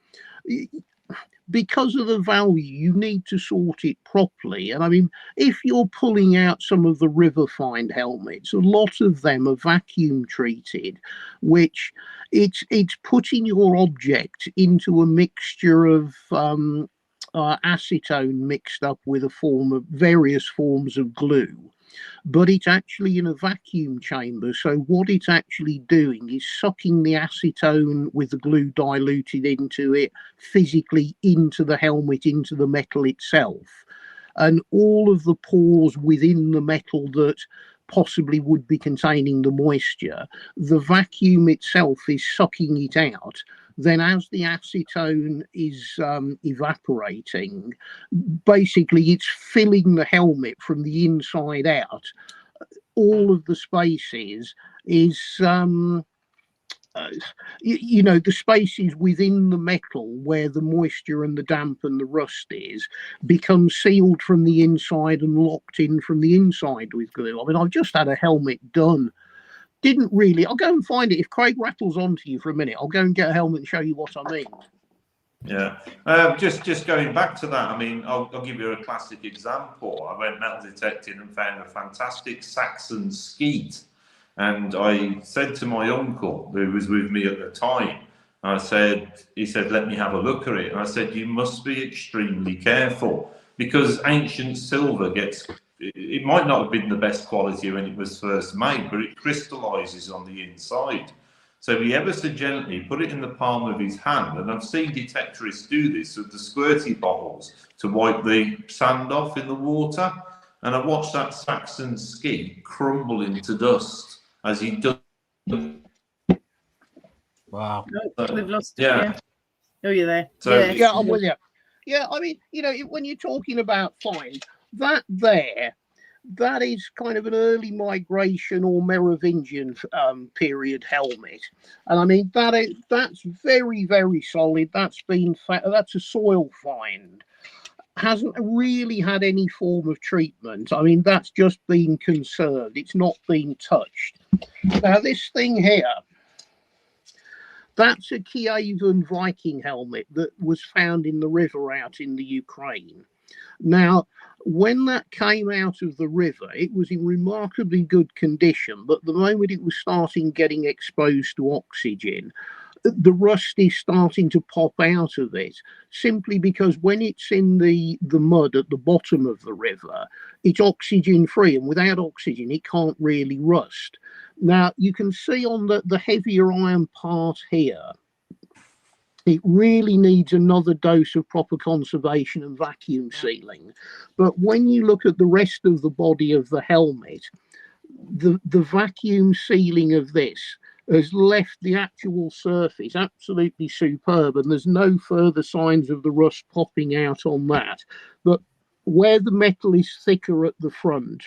because of the value, you need to sort it properly. And I mean, if you're pulling out some of the river find helmets, a lot of them are vacuum treated, which it's putting your object into a mixture of acetone mixed up with various forms of glue. but it's actually in a vacuum chamber. So what it's actually doing is sucking the acetone with the glue diluted into it physically into the helmet, into the metal itself. And all of the pores within the metal that possibly would be containing the moisture, the vacuum itself is sucking it out. Then as the acetone is evaporating, basically it's filling the helmet from the inside out. All of the spaces is the spaces within the metal where the moisture and the damp and the rust is become sealed from the inside and locked in from the inside with glue. I mean, I've just had a helmet done. Didn't really. I'll go and find it. If Craig rattles onto you for a minute, I'll go and get a helmet and show you what I mean. Yeah, just going back to that, I mean, I'll give you a classic example. I went metal detecting and found a fantastic Saxon skeet. And I said to my uncle, who was with me at the time, he said, let me have a look at it. And I said, you must be extremely careful because ancient silver it might not have been the best quality when it was first made, but it crystallizes on the inside. So he ever so gently put it in the palm of his hand. And I've seen detectorists do this with the squirty bottles to wipe the sand off in the water. And I watched that Saxon skeet crumble into dust as he does. Wow. We've lost it. Yeah. Oh, you're there. So, yeah, I'm with you. Yeah, I mean, when you're talking about find, that is kind of an early migration or Merovingian period helmet. And I mean, that's very, very solid. That's a soil find. Hasn't really had any form of treatment. I mean, that's just been conserved. It's not been touched. Now, this thing here, that's a Kievan Viking helmet that was found in the river out in the Ukraine. Now, when that came out of the river, it was in remarkably good condition, but the moment it was starting getting exposed to oxygen, the rust is starting to pop out of it, simply because when it's in the mud at the bottom of the river, it's oxygen free, and without oxygen it can't really rust. Now you can see on the heavier iron part here, it really needs another dose of proper conservation and vacuum sealing. But when you look at the rest of the body of the helmet, the vacuum sealing of this has left the actual surface absolutely superb, and there's no further signs of the rust popping out on that. But where the metal is thicker at the front,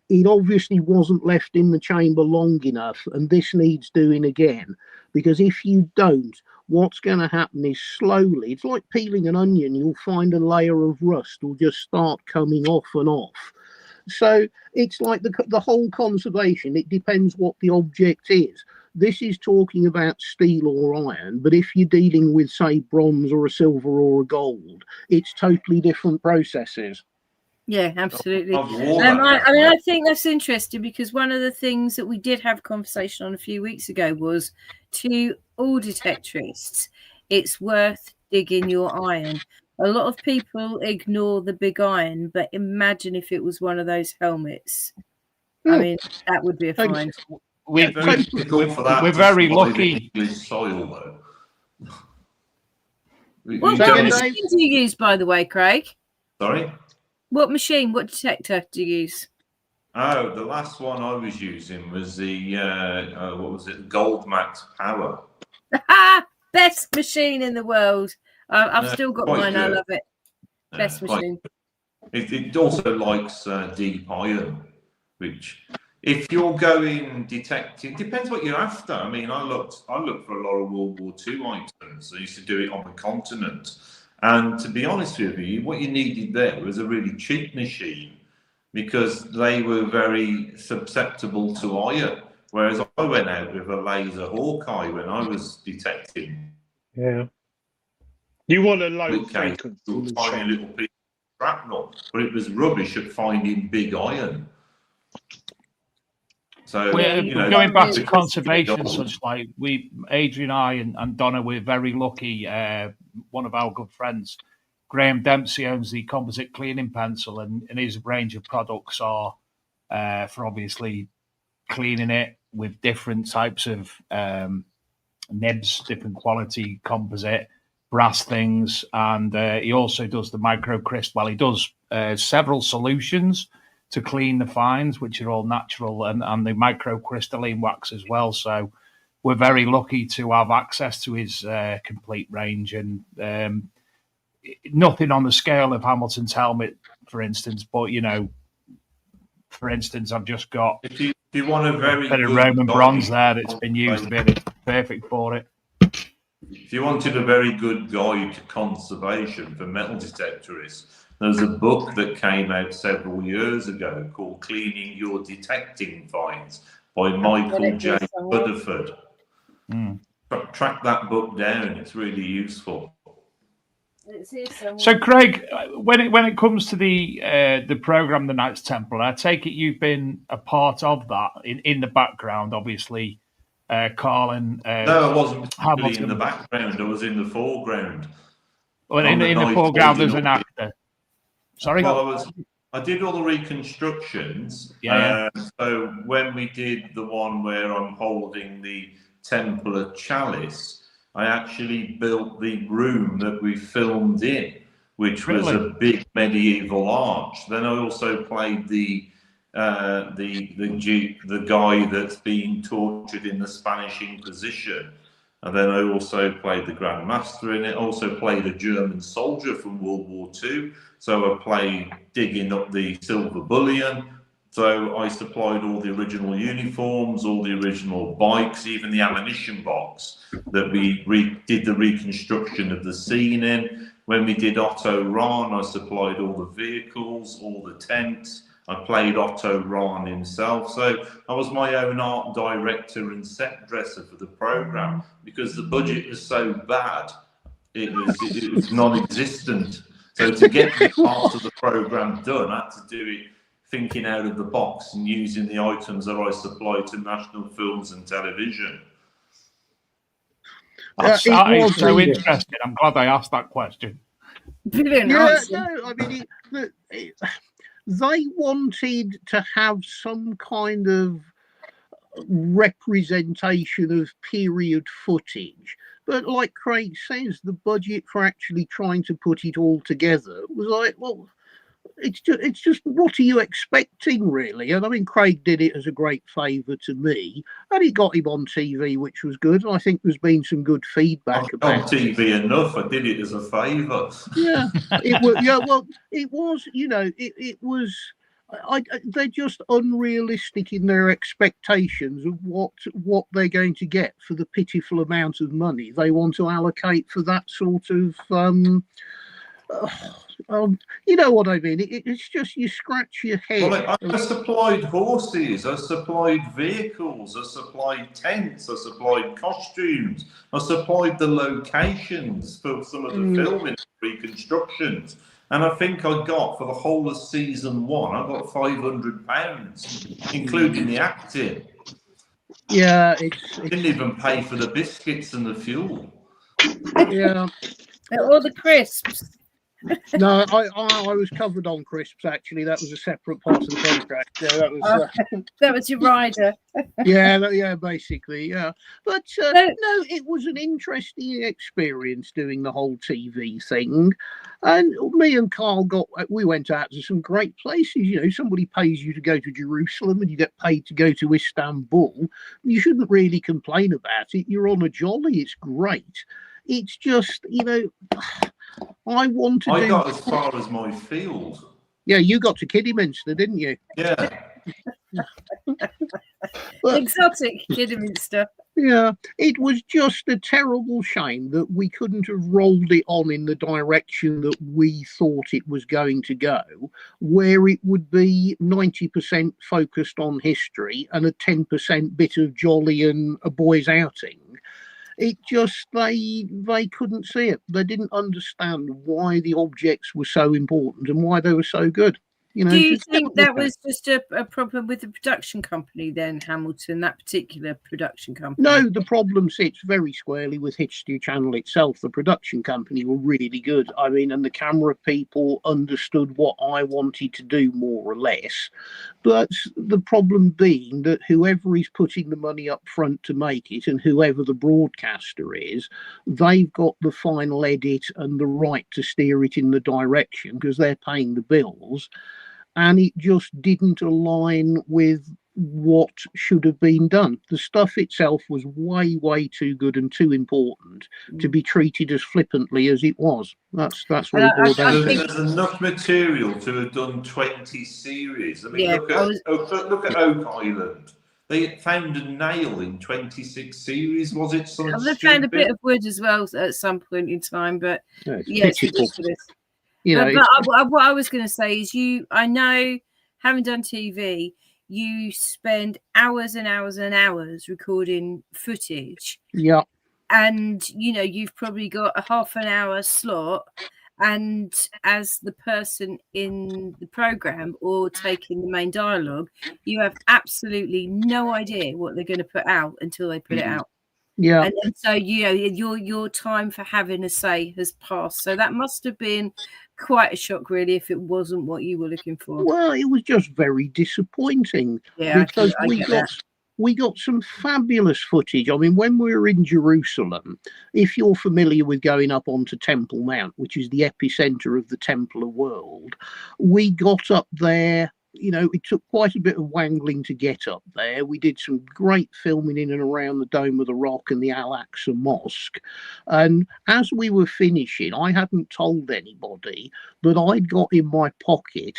it obviously wasn't left in the chamber long enough, and this needs doing again, because if you don't, what's going to happen is slowly, it's like peeling an onion, you'll find a layer of rust will just start coming off and off. So it's like the whole conservation, it depends what the object is. This is talking about steel or iron, but if you're dealing with, say, bronze or a silver or a gold, it's totally different processes. Yeah, absolutely. I think that's interesting, because one of the things that we did have a conversation on a few weeks ago was, to all detectorists, it's worth digging your iron. A lot of people ignore the big iron, but imagine if it was one of those helmets. I mean, that would be a find. We're very lucky. Soil, though. What machine do you use, by the way, Craig? Sorry? What detector do you use? Oh, the last one I was using was the, Gold Max Power. Best machine in the world. I've still got mine. Good. I love it. Best machine. It also likes deep iron, which, if you're going detecting, depends what you're after. I mean, I looked for a lot of World War II items. I used to do it on the continent. And to be honest with you, what you needed there was a really cheap machine, because they were very susceptible to iron. Whereas I went out with a laser Hawkeye when I was detecting. Yeah. You want a low frequency tiny little piece of shrapnel, but it was rubbish at finding big iron. So going back to conservation, such like Adrian, I, and Donna, we're very lucky. One of our good friends, Graham Dempsey, owns the Composite Cleaning Pencil, and his range of products are for obviously cleaning it with different types of nibs, different quality composite, brass things, and he also does the micro crisp. Well, he does several solutions to clean the fines, which are all natural, and the microcrystalline wax as well. So we're very lucky to have access to his complete range, and nothing on the scale of Hamilton's helmet, for instance. But for instance, I've just got if you want a very bit of Roman bronze there that's been used a bit. It's perfect for it. If you wanted a very good guide to conservation for metal detectorists, there's a book that came out several years ago called Cleaning Your Detecting Finds by Michael J. Rutherford. Track that book down, it's really useful. So, Craig, when it comes to the program, the Knights Templar, I take it you've been a part of that in the background, obviously. Carl and no, I wasn't really Hamilton. In the background. I was in the foreground. Well, in the foreground, there's an actor. Sorry. Well, I did all the reconstructions. Yeah. So when we did the one where I'm holding the Templar chalice, I actually built the room that we filmed in, which was a big medieval arch. Then I also played the guy that's being tortured in the Spanish Inquisition, and then I also played the Grand Master in it. Also played a German soldier from World War II. So I played digging up the silver bullion. So I supplied all the original uniforms, all the original bikes, even the ammunition box that we did the reconstruction of the scene in. When we did Otto Rahn, I supplied all the vehicles, all the tents. I played Otto Rahn himself. So I was my own art director and set dresser for the program because the budget was so bad, it was non-existent. So to get the part of the program done, I had to do it thinking out of the box and using the items that I supply to National Films and Television. That's so interesting. I'm glad I asked that question. Brilliant. I mean, they wanted to have some kind of representation of period footage, but like Craig says, the budget for actually trying to put it all together was like, well, it's just what are you expecting, really? And I mean, Craig did it as a great favour to me, and he got him on TV, which was good. And I think there's been some good feedback about on TV enough. I did it as a favour. Yeah, it was. Yeah, well, it was. It was. They're just unrealistic in their expectations of what they're going to get for the pitiful amount of money they want to allocate for that sort of. You know what I mean? It's just you scratch your head. Well, I supplied horses, I supplied vehicles, I supplied tents, I supplied costumes, I supplied the locations for some of the filming reconstructions. And I think I got, for the whole of season 1, I got £500, including the acting. Yeah, I didn't even pay for the biscuits and the fuel. Yeah. Or the crisps. No, I was covered on crisps, actually. That was a separate part of the contract. Yeah, that was your rider. yeah, basically, yeah. But no, it was an interesting experience doing the whole TV thing. And me and Carl we went out to some great places. Somebody pays you to go to Jerusalem and you get paid to go to Istanbul. You shouldn't really complain about it. You're on a jolly. It's great. It's just, I got as far as my field. Yeah, you got to Kidderminster, didn't you? Yeah. Exotic Kidderminster. Yeah, it was just a terrible shame that we couldn't have rolled it on in the direction that we thought it was going to go, where it would be 90% focused on history and a 10% bit of jolly and a boys' outing. It just, they couldn't see it. They didn't understand why the objects were so important and why they were so good. You know, do you think that was just a problem with the production company then, Hamilton, that particular production company? No, the problem sits very squarely with History Channel itself. The production company were really good. I mean, and the camera people understood what I wanted to do more or less. But the problem being that whoever is putting the money up front to make it and whoever the broadcaster is, they've got the final edit and the right to steer it in the direction because they're paying the bills. And it just didn't align with what should have been done. The stuff itself was way, way too good and too important to be treated as flippantly as it was. That's what it boiled down to. There's enough material to have done 20 series. I mean, look at Oak Island. They found a nail in 26 series. Was it something They found a bit of wood as well at some point in time, but it's ridiculous. You know, but what I was going to say is, I know, having done TV, you spend hours and hours and hours recording footage. Yeah. And, you know, you've probably got a half an hour slot. And as the person in the program or taking the main dialogue, you have absolutely no idea what they're going to put out until they put it out. Yeah. And so, you know, your time for having a say has passed. So that must have been quite a shock, really, if it wasn't what you were looking for. Well, it was just very disappointing. Yeah, because we got some fabulous footage. I mean, when we were in Jerusalem, if you're familiar with going up onto Temple Mount, which is the epicenter of the Templar world, we got up there. You know, it took quite a bit of wangling to get up there. We did some great filming in and around the Dome of the Rock and the Al-Aqsa Mosque. And as we were finishing, I hadn't told anybody, but I'd got in my pocket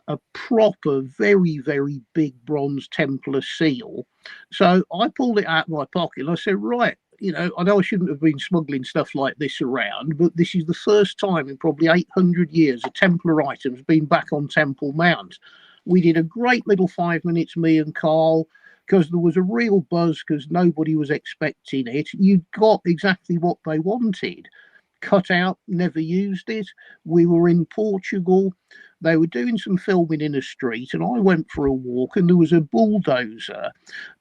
a proper, very, very big bronze Templar seal. So I pulled it out of my pocket and I said, right, you know I shouldn't have been smuggling stuff like this around, but this is the first time in probably 800 years a Templar item's been back on Temple Mount. We did a great little 5 minutes, me and Carl, because there was a real buzz because nobody was expecting it. You got exactly what they wanted. Cut out, never used it. We were in Portugal. They were doing some filming in a street and I went for a walk and there was a bulldozer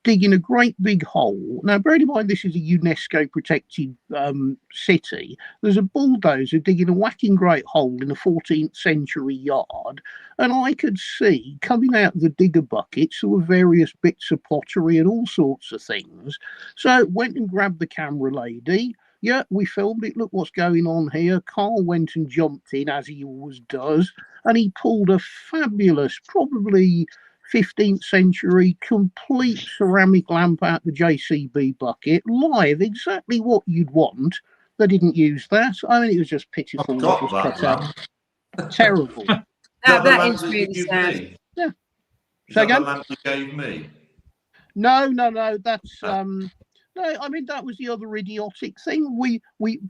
digging a great big hole. Now, bear in mind, this is a UNESCO protected city. There's a bulldozer digging a whacking great hole in a 14th century yard. And I could see coming out of the digger buckets, there were various bits of pottery and all sorts of things. So went and grabbed the camera lady. Yeah, we filmed it. Look what's going on here. Carl went and jumped in, as he always does, and he pulled a fabulous, probably 15th century, complete ceramic lamp out the JCB bucket, live, exactly what you'd want. They didn't use that. I mean, it was just pitiful. It was cut out. Terrible. that is really sad. Yeah. So again? The lamp you gave me? No. That's no, I mean, that was the other idiotic thing.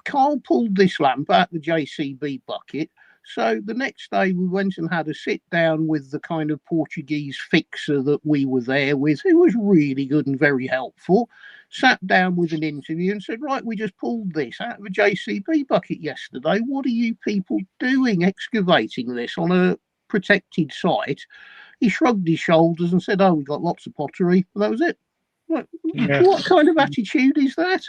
Carl pulled this lamp out the JCB bucket. So the next day we went and had a sit down with the kind of Portuguese fixer that we were there with, who was really good and very helpful. Sat down with an interview and said, right, we just pulled this out of a JCB bucket yesterday. What are you people doing excavating this on a protected site? He shrugged his shoulders and said, oh, we got lots of pottery. And that was it. What kind of attitude is that?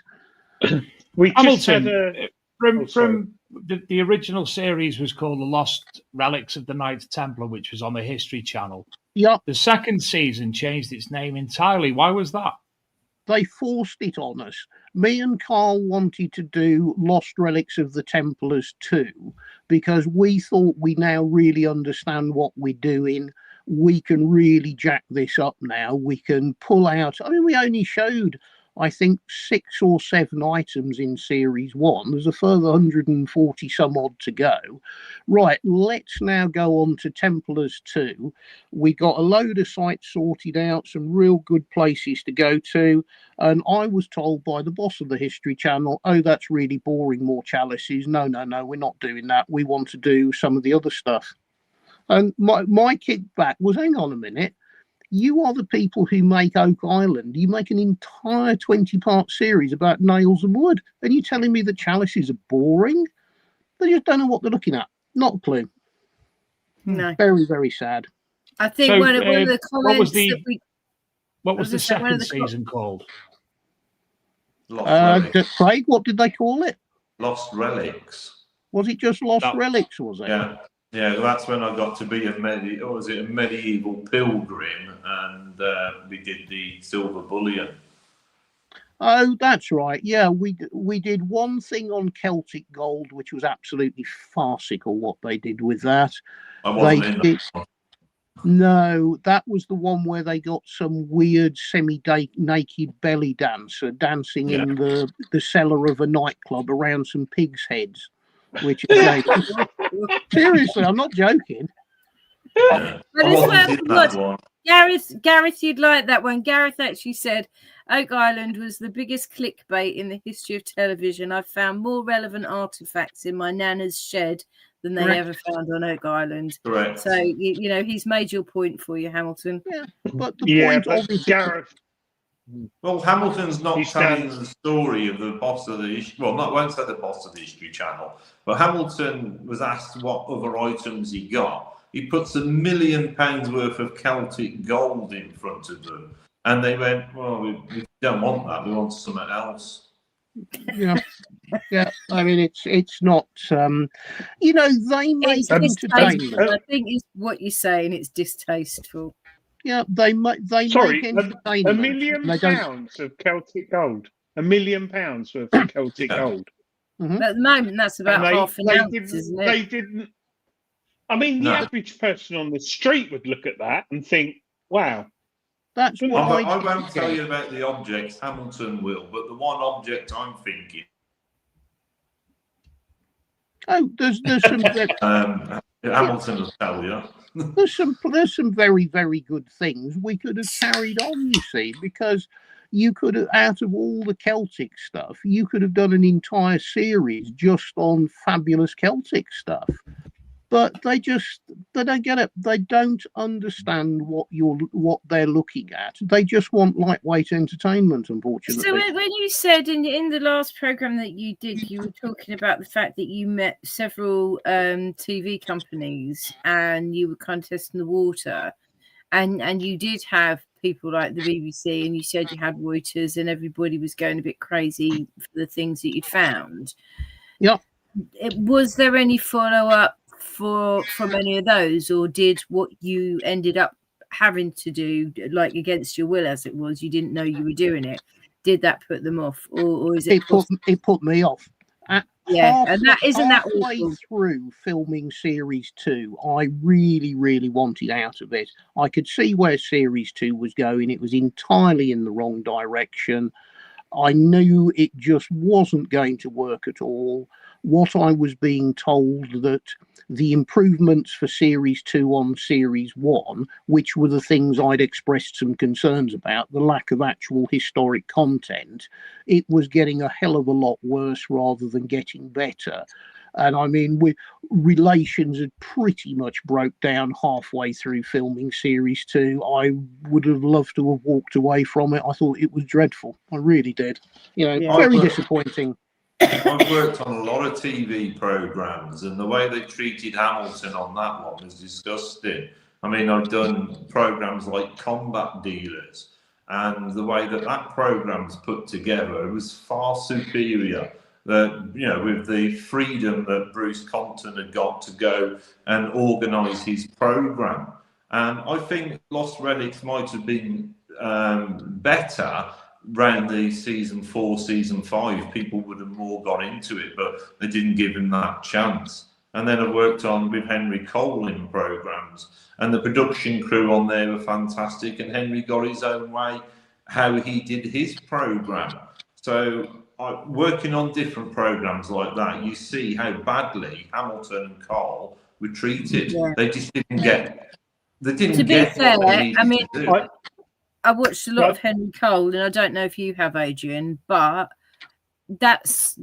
We just Hamilton, had from the original series was called The Lost Relics of the Knights Templar, which was on the History Channel. Yeah. The second season changed its name entirely. Why was that? They forced it on us. Me and Carl wanted to do Lost Relics of the Templars too, because we thought we now really understand what we're doing. We can really jack this up now. We can pull out. I mean, we only showed, I think, 6 or 7 items in series 1. There's a further 140 some odd to go. Right, let's now go on to Templars 2. We got a load of sites sorted out, some real good places to go to. And I was told by the boss of the History Channel, oh, that's really boring, more chalices. No, we're not doing that. We want to do some of the other stuff. And my kickback was, hang on a minute, you are the people who make Oak Island. You make an entire 20-part series about nails and wood, and you're telling me that chalices are boring? They just don't know what they're looking at. Not a clue. No. Very, very sad. I think So, one of the comments what was the second season called? Craig, what did they call it? Lost Relics. Was it just Lost Relics? Was it? Yeah, yeah. That's when I got to be a medieval pilgrim, and we did the silver bullion. Oh, that's right. Yeah, we did one thing on Celtic gold, which was absolutely farcical. What they did with that. I wasn't in that one. No, that was the one where they got some weird semi-naked belly dancer dancing in the cellar of a nightclub around some pigs' heads. Which again, seriously, I'm not joking. Yeah. Gareth, you'd like that one. Gareth actually said Oak Island was the biggest clickbait in the history of television. I've found more relevant artefacts in my nana's shed than they ever found on Oak Island. Correct. So you know he's made your point for you, Hamilton. Yeah, but the point obviously, Gareth. Well, Hamilton's not telling the story of the boss of the well, I won't say the boss of the History Channel, but Hamilton was asked what other items he got. He puts £1 million worth of Celtic gold in front of them, and they went, "Well, we don't want that. We want something else." Yeah. I mean, it's not. You know, they make entertainment. I think is what you're saying. It's distasteful. Yeah, they make entertainment. £1 million of Celtic gold. £1 million worth of Celtic gold. Mm-hmm. At the moment, that's about half an ounce, isn't it? They didn't. I mean, the average person on the street would look at that and think, "Wow." That's what I won't tell you about the objects. Hamilton will, but the one object I'm thinking. Oh, there's some. Hamilton will tell you. There's some very, very good things we could have carried on, you see, because you could have, out of all the Celtic stuff, you could have done an entire series just on fabulous Celtic stuff. But they don't get it. They don't understand what they're looking at. They just want lightweight entertainment, unfortunately. So when you said in the last program that you did, you were talking about the fact that you met several TV companies and you were contesting the water, and you did have people like the BBC, and you said you had Reuters, and everybody was going a bit crazy for the things that you'd found. Yeah. Was there any follow up from any of those, or did what you ended up having to do, like against your will as it was, you didn't know you were doing it, did that put them off, or is it put me off? And that isn't that halfway through filming series 2, I really wanted out of it. I could see where series 2 was going. It was entirely in the wrong direction. I knew it just wasn't going to work at all. What I was being told, that the improvements for Series 2 on Series 1, which were the things I'd expressed some concerns about, the lack of actual historic content, it was getting a hell of a lot worse rather than getting better. And I mean, relations had pretty much broke down halfway through filming Series 2. I would have loved to have walked away from it. I thought it was dreadful. I really did. Very disappointing. I've worked on a lot of TV programs, and the way they treated Hamilton on that one was disgusting. I mean, I've done programs like Combat Dealers, and the way that program's put together, it was far superior. With the freedom that Bruce Compton had got to go and organise his program, and I think Lost Relics might have been better. Around the season 4, season 5, people would have more got into it, but they didn't give him that chance. And then I worked on with Henry Cole in programs, and the production crew on there were fantastic. And Henry got his own way, how he did his program. So working on different programs like that, you see how badly Hamilton and Cole were treated. Yeah. They just didn't get. They didn't get. To be fair, I mean. I watched a lot of Henry Cole, and I don't know if you have, Adrian, but that's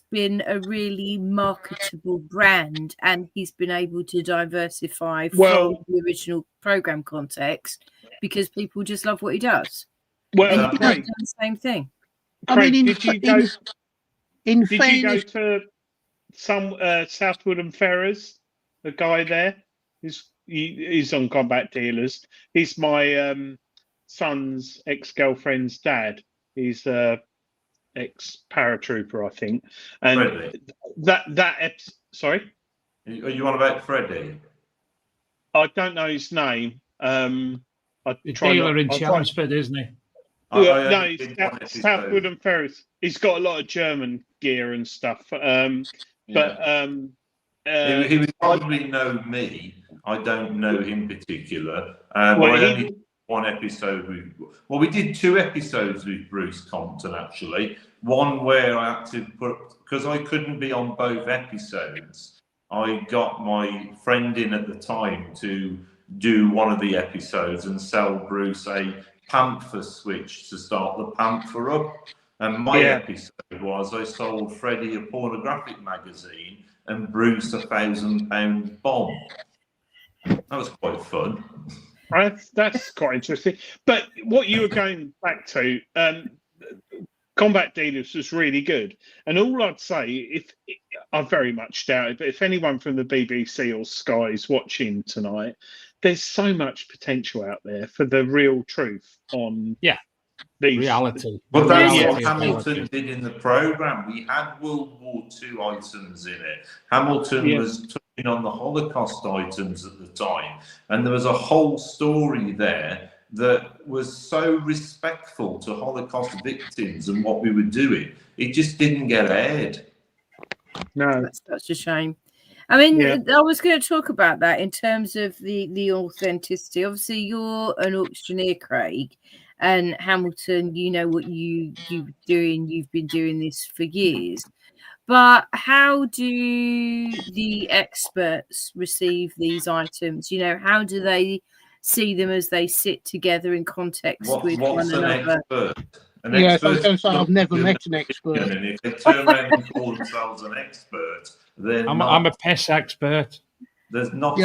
been a really marketable brand, and he's been able to diversify from the original program context because people just love what he does. Well, and done the same thing. Craig, did you go to some Southwood and Ferrers? The guy there, he's he's on Combat Dealers. He's my son's ex-girlfriend's dad. He's ex-paratrooper, I think. And Freddie. Sorry? Are you on about Freddie? I don't know his name. Dealer in Chelmsford, isn't he? No, he's Southwood and Ferris. He's got a lot of German gear and stuff. But he would probably know me. I don't know him particular. One episode we did 2 episodes with Bruce Compton, actually. One where I had to because I couldn't be on both episodes, I got my friend in at the time to do one of the episodes and sell Bruce a Panther switch to start the Panther up. And my episode was I sold Freddie a pornographic magazine and Bruce a £1,000 bomb. That was quite fun. That's quite interesting. But what you were going back to, Combat Dealers was really good. And all I'd say, I very much doubt it, but if anyone from the BBC or Sky is watching tonight, there's so much potential out there for the real truth on these reality. Well, that's what Hamilton did in the programme. We had World War II items in it. Hamilton was touching on the Holocaust items at the time, and there was a whole story there that was so respectful to Holocaust victims and what we were doing. It just didn't get aired. No, that's a shame. I mean, I was going to talk about that in terms of the authenticity. Obviously, you're an auctioneer, Craig, and Hamilton, you know what you're doing. You've been doing this for years. But how do the experts receive these items? You know, how do they see them as they sit together in context with one another? Yes, I was going to say I've never met an expert. If they turn around and call themselves an expert, then I'm a PES expert. There's no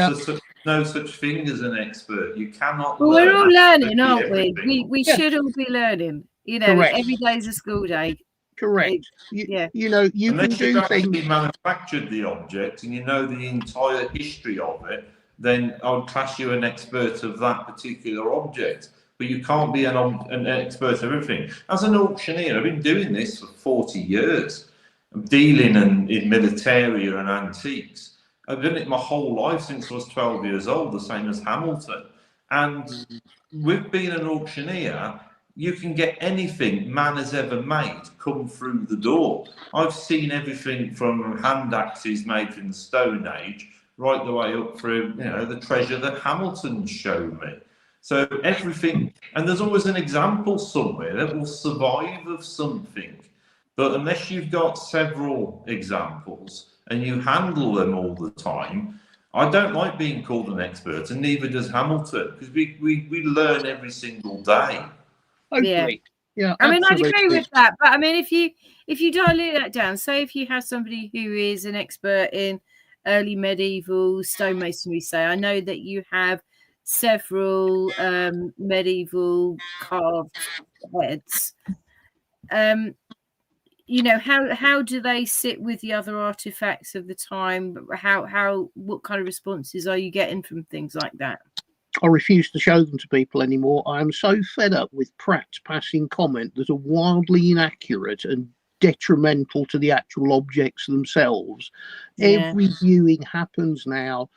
such thing as an expert. You cannot. Well, we're all learning, aren't we? We should all be learning. You know, every day's a school day. Correct. You know, you can do things. Manufactured the object and you know the entire history of it, then I would class you an expert of that particular object. But you can't be an expert of everything. As an auctioneer, I've been doing this for 40 years. I'm dealing in militaria and antiques. I've done it my whole life since I was 12 years old, the same as Hamilton. And with being an auctioneer, you can get anything man has ever made come through the door. I've seen everything from hand axes made in the Stone Age right the way up through, the treasure that Hamilton showed me. So everything, and there's always an example somewhere that will survive of something. But unless you've got several examples and you handle them all the time, I don't like being called an expert, and neither does Hamilton, because we learn every single day. Okay. Yeah. I mean, I'd agree with that. But I mean, if you dilute that down, say if you have somebody who is an expert in early medieval stonemasonry, say, I know that you have several medieval carved heads. How do they sit with the other artifacts of the time? What kind of responses are you getting from things like that? I refuse to show them to people anymore. I am so fed up with Pratt passing comment that are wildly inaccurate and detrimental to the actual objects themselves. Every viewing happens now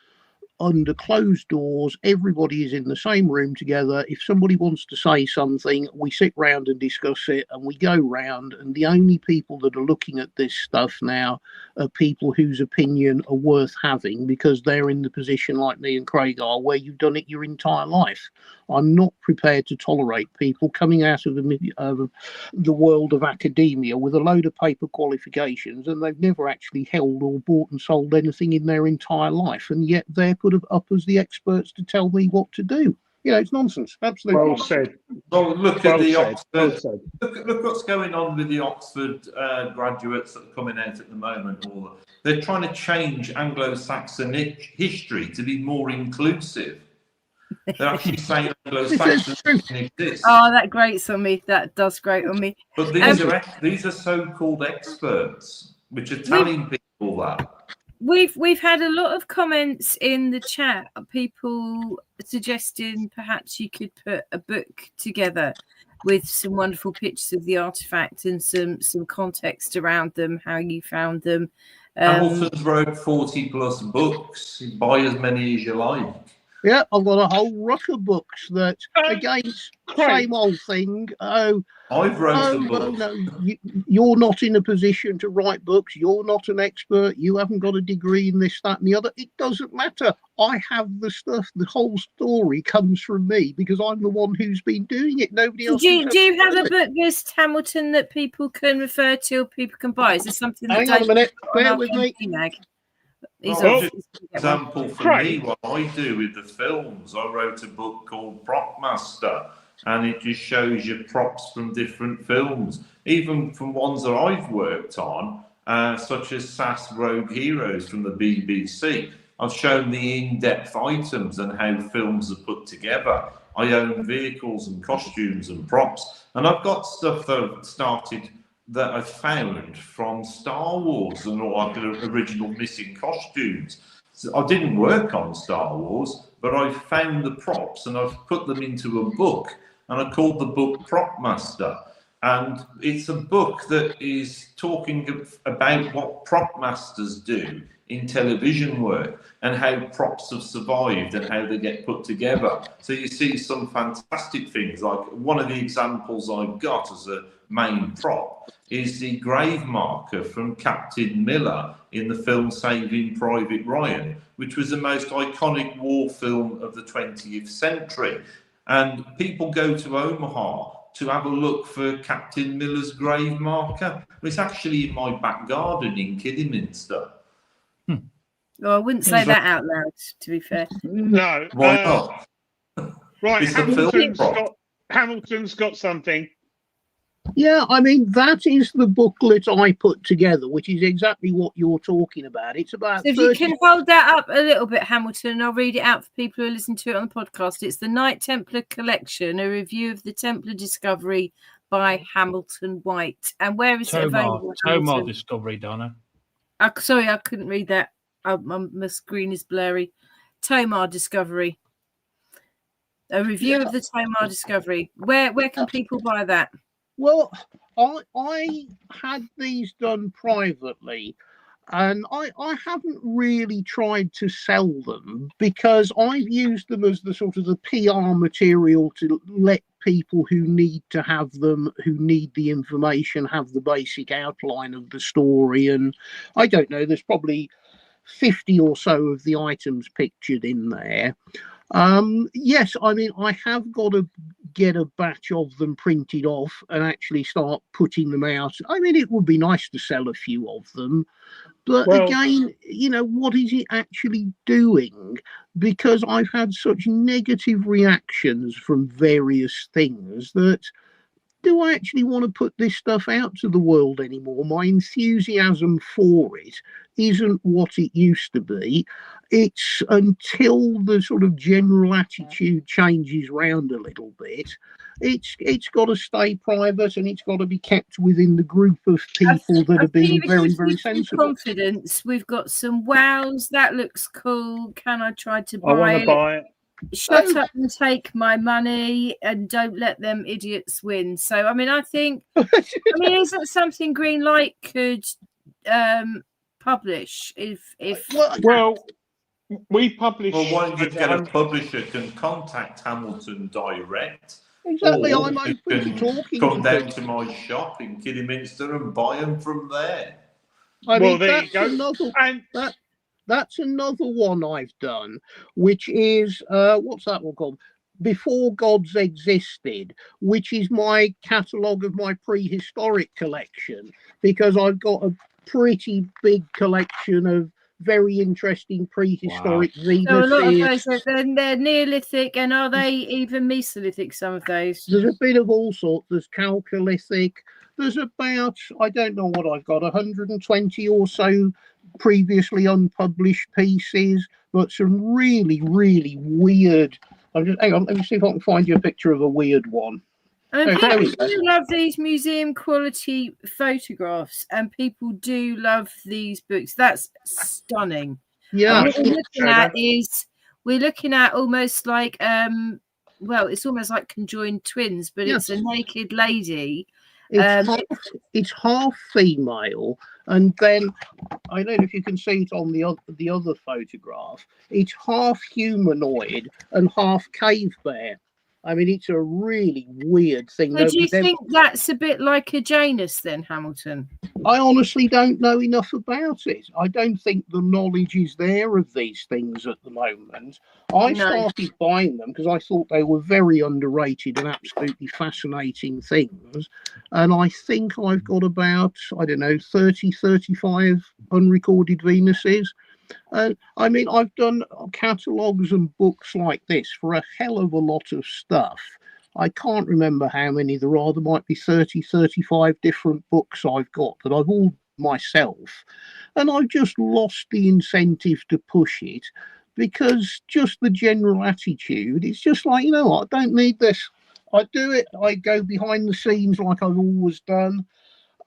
under closed doors. Everybody is in the same room together. If somebody wants to say something, we sit round and discuss it, and we go round, and the only people that are looking at this stuff now are people whose opinion are worth having, because they're in the position like me and Craig are, where you've done it your entire life. I'm not prepared to tolerate people coming out of the world of academia with a load of paper qualifications, and they've never actually held or bought and sold anything in their entire life, and yet they're put up as the experts to tell me what to do. It's nonsense. Absolutely. Well said. Well, look at the Oxford. Look what's going on with the Oxford graduates that are coming out at the moment. They're trying to change Anglo-Saxon history to be more inclusive. They're actually saying Anglo-Saxon exists. Oh, that grates on me. That does grate on me. But these are so-called experts, which are telling people that. We've had a lot of comments in the chat, people suggesting perhaps you could put a book together with some wonderful pictures of the artifact and some context around them, how you found them. Hamilton's wrote 40 plus books. You buy as many as you like. Yeah, I've got a whole ruck of books that, again, same old thing. I've wrote a book. No, you're not in a position to write books. You're not an expert. You haven't got a degree in this, that, and the other. It doesn't matter. I have the stuff. The whole story comes from me because I'm the one who's been doing it. Nobody else. Do you have a book list, Hamilton, that people can refer to or people can buy? Is there something that Hang on a minute. Bear with me. Example for me, what I do with the films, I wrote a book called Prop Master, and it just shows you props from different films, even from ones that I've worked on, such as SAS Rogue Heroes from the BBC. I've shown the in-depth items and how films are put together. I own vehicles and costumes and props, and I've got stuff that I've started that I found from Star Wars and all like the original missing costumes. So I didn't work on Star Wars, but I found the props and I've put them into a book, and I called the book Prop Master. And it's a book that is talking about what prop masters do in television work and how props have survived and how they get put together. So you see some fantastic things, like one of the examples I've got as a main prop is the grave marker from Captain Miller in the film Saving Private Ryan, which was the most iconic war film of the 20th century. And people go to Omaha to have a look for Captain Miller's grave marker. It's actually in my back garden in Kidderminster. Well, I wouldn't say that out loud, to be fair. No. Why not? Right, It's Hamilton's got something. Yeah, I mean, that is the booklet I put together, which is exactly what you're talking about. It's about. So if you can hold that up a little bit, Hamilton, and I'll read it out for people who listen to it on the podcast. It's the Knights Templar collection, a review of the Templar discovery by Hamilton White. And where is it available? Tomar Discovery, Donna. Sorry, I couldn't read that. My screen is blurry. Tomar Discovery. A review of the Tomar Discovery. Where can people buy that? Well, I had these done privately, and I haven't really tried to sell them because I've used them as the sort of the PR material to let people who need to have them, who need the information, have the basic outline of the story. And I don't know, there's probably 50 or so of the items pictured in there. Yes, I mean, I have got to get a batch of them printed off and actually start putting them out. I mean, it would be nice to sell a few of them, but again, you know, what is it actually doing? Because I've had such negative reactions from various things that, do I actually want to put this stuff out to the world anymore? My enthusiasm for it isn't what it used to be. It's until the sort of general attitude changes round a little bit, it's got to stay private and it's got to be kept within the group of people that have been very, very sensible. Confidence. We've got some wows. That looks cool. Can I try to buy I want to buy it. Shut up and take my money and don't let them idiots win. So, I mean, I think, isn't something Greenlight could publish if we publish. Well, why don't you get a publisher can contact Hamilton direct? Exactly, or I'm open to talking. Come down to my shop in Kidderminster and buy them from there. I mean, there you go. That's another one I've done, which is, what's that one called? Before Gods Existed, which is my catalogue of my prehistoric collection, because I've got a pretty big collection of very interesting prehistoric Venuses. So a lot of those, they're Neolithic, and are they even Mesolithic, some of those? There's a bit of all sorts. There's Chalcolithic. There's about, I don't know what I've got, 120 or so previously unpublished pieces, but some really, really weird. Hang on, let me see if I can find you a picture of a weird one. I mean, people do love these museum quality photographs, and people do love these books. That's stunning. Yeah. And what we're looking at almost like well, it's almost like conjoined twins, but it's a naked lady. It's half female, and then I don't know if you can see it on the other photograph. It's half humanoid and half cave bear. I mean, it's a really weird thing. So do you think that's a bit like a Janus then, Hamilton? I honestly don't know enough about it. I don't think the knowledge is there of these things at the moment. I started buying them because I thought they were very underrated and absolutely fascinating things. And I think I've got about, I don't know, 30, 35 unrecorded Venuses. I mean, I've done catalogues and books like this for a hell of a lot of stuff. I can't remember how many there are. There might be 30, 35 different books I've got that I've all myself. And I've just lost the incentive to push it because just the general attitude, it's just like, you know what, I don't need this. I do it. I go behind the scenes like I've always done.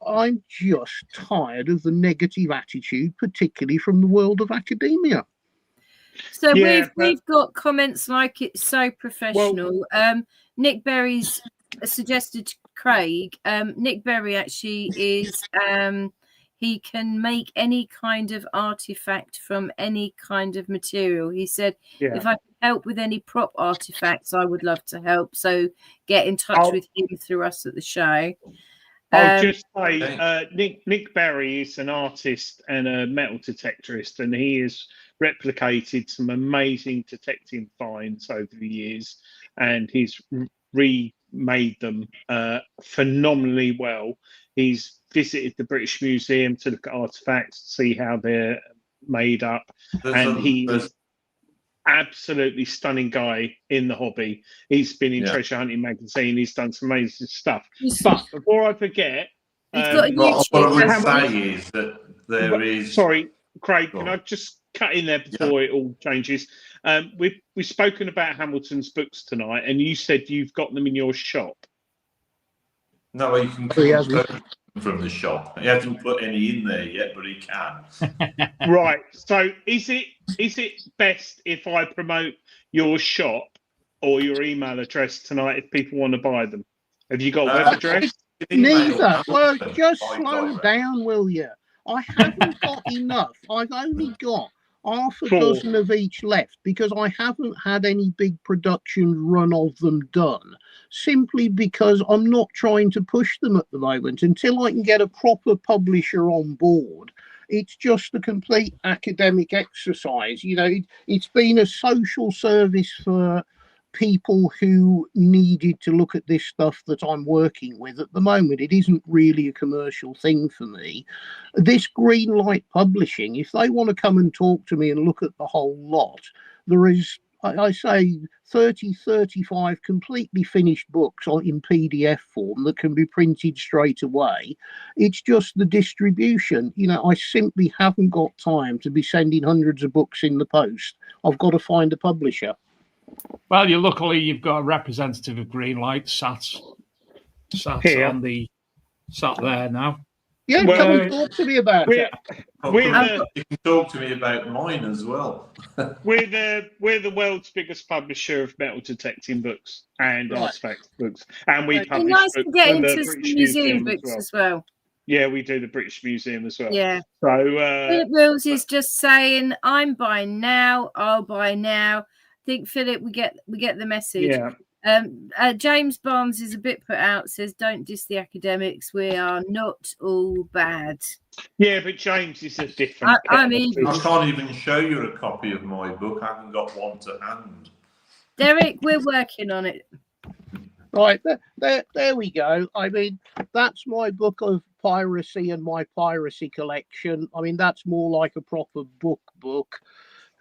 I'm just tired of the negative attitude, particularly from the world of academia. So we've got comments like it's so professional. Nick Berry's suggested to Craig. Nick Berry actually is he can make any kind of artifact from any kind of material. He said, if I can help with any prop artifacts, I would love to help. So get in touch with him through us at the show. I'll just say, Nick Berry is an artist and a metal detectorist, and he has replicated some amazing detecting finds over the years, and he's remade them phenomenally well. He's visited the British Museum to look at artefacts, to see how they're made up, he's absolutely stunning guy in the hobby. He's been in Treasure Hunting magazine. He's done some amazing stuff. But before I forget, what I would say is that there is. Sorry, Craig, can I just cut in there before it all changes? We've spoken about Hamilton's books tonight, and you said you've got them in your shop. No, you can come from the shop. He hasn't put any in there yet, but he can. Right. So is it best if I promote your shop or your email address tonight if people want to buy them? Have you got a web address? Neither. Well, just slow down, will you? I haven't got enough. I've only got half a dozen of each left because I haven't had any big production run of them done, simply because I'm not trying to push them at the moment. Until I can get a proper publisher on board, it's just a complete academic exercise. You know, it's been a social service for people who needed to look at this stuff that I'm working with. At the moment, it isn't really a commercial thing for me. This green light publishing, if they want to come and talk to me and look at the whole lot, there is, I say, 30, 35 completely finished books in PDF form that can be printed straight away. It's just the distribution. You know, I simply haven't got time to be sending hundreds of books in the post. I've got to find a publisher. Well, luckily you've got a representative of Greenlight sat there now. Yeah, come and talk to me about it. You can talk to me about mine as well. We're the world's biggest publisher of metal detecting books and artifact books, and we publish nice books to get for into the some British museum books as well. Yeah, we do the British Museum as well. Yeah. So Philip Wills is just saying, "I'm buying now. I'll buy now." I think Philip, we get the message. Yeah. James Barnes is a bit put out. Says, "Don't diss the academics. We are not all bad." Yeah, but James is a different. I can't even show you a copy of my book. I haven't got one to hand. Derek, we're working on it. Right, there we go. I mean, that's my book of piracy and my piracy collection. I mean, that's more like a proper book.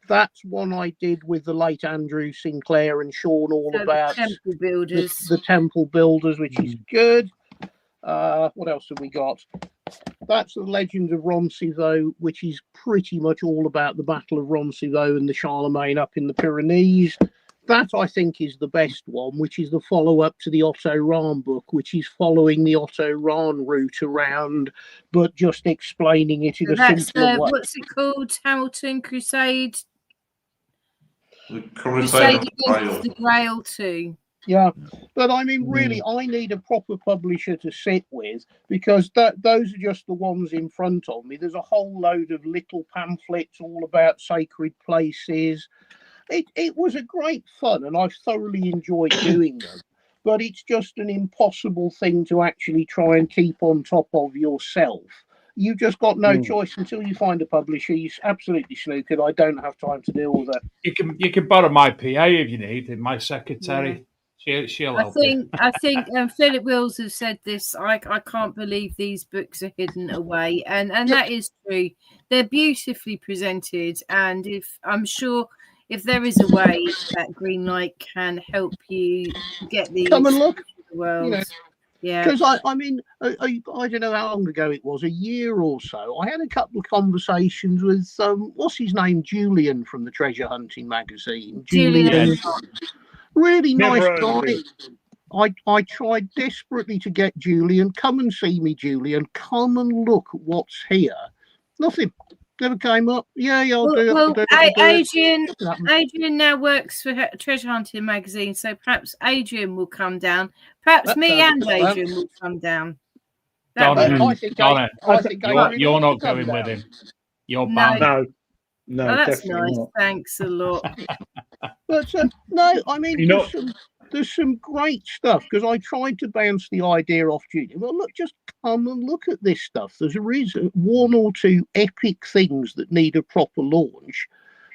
That's one I did with the late Andrew Sinclair and Sean about Temple Builders. The Temple Builders, which is good. What else have we got? That's the Legend of Roncesvalles, which is pretty much all about the Battle of Roncesvalles and the Charlemagne up in the Pyrenees. That I think is the best one, which is the follow-up to the Otto Rahn book, which is following the Otto Rahn route around, but just explaining it in a simpler way. What's it called? Hamilton Crusade. The Crusade against the Grail 2. Yeah, but I mean, really, I need a proper publisher to sit with, because those are just the ones in front of me. There's a whole load of little pamphlets all about sacred places. It was a great fun, and I've thoroughly enjoyed doing them. But it's just an impossible thing to actually try and keep on top of yourself. You've just got no choice until you find a publisher. You're absolutely snookered. I don't have time to deal with it. You can borrow my PA if you need, and my secretary. Yeah. She'll help you. I think Philip Wills has said this. I can't believe these books are hidden away, and that is true. They're beautifully presented, and I'm sure if there is a way that Greenlight can help you get these, come and look. World. Yeah, because I mean, I don't know how long ago it was, a year or so. I had a couple of conversations with what's his name, Julian from the Treasure Hunting magazine. Julian, really nice guy. I tried desperately to get Julian. Come and see me, Julian. Come and look what's here. Nothing. Never came up. Yeah, I'll do it. Adrian now works for Treasure Hunting magazine, so perhaps Adrian will come down. Perhaps me and Adrian will come down. Donna, you're not going with him. You're bound. No, that's nice. Not. Thanks a lot. But no, I mean, there's some great stuff, because I tried to bounce the idea off Julian. Well, look, just come and look at this stuff. There's a reason, one or two epic things that need a proper launch.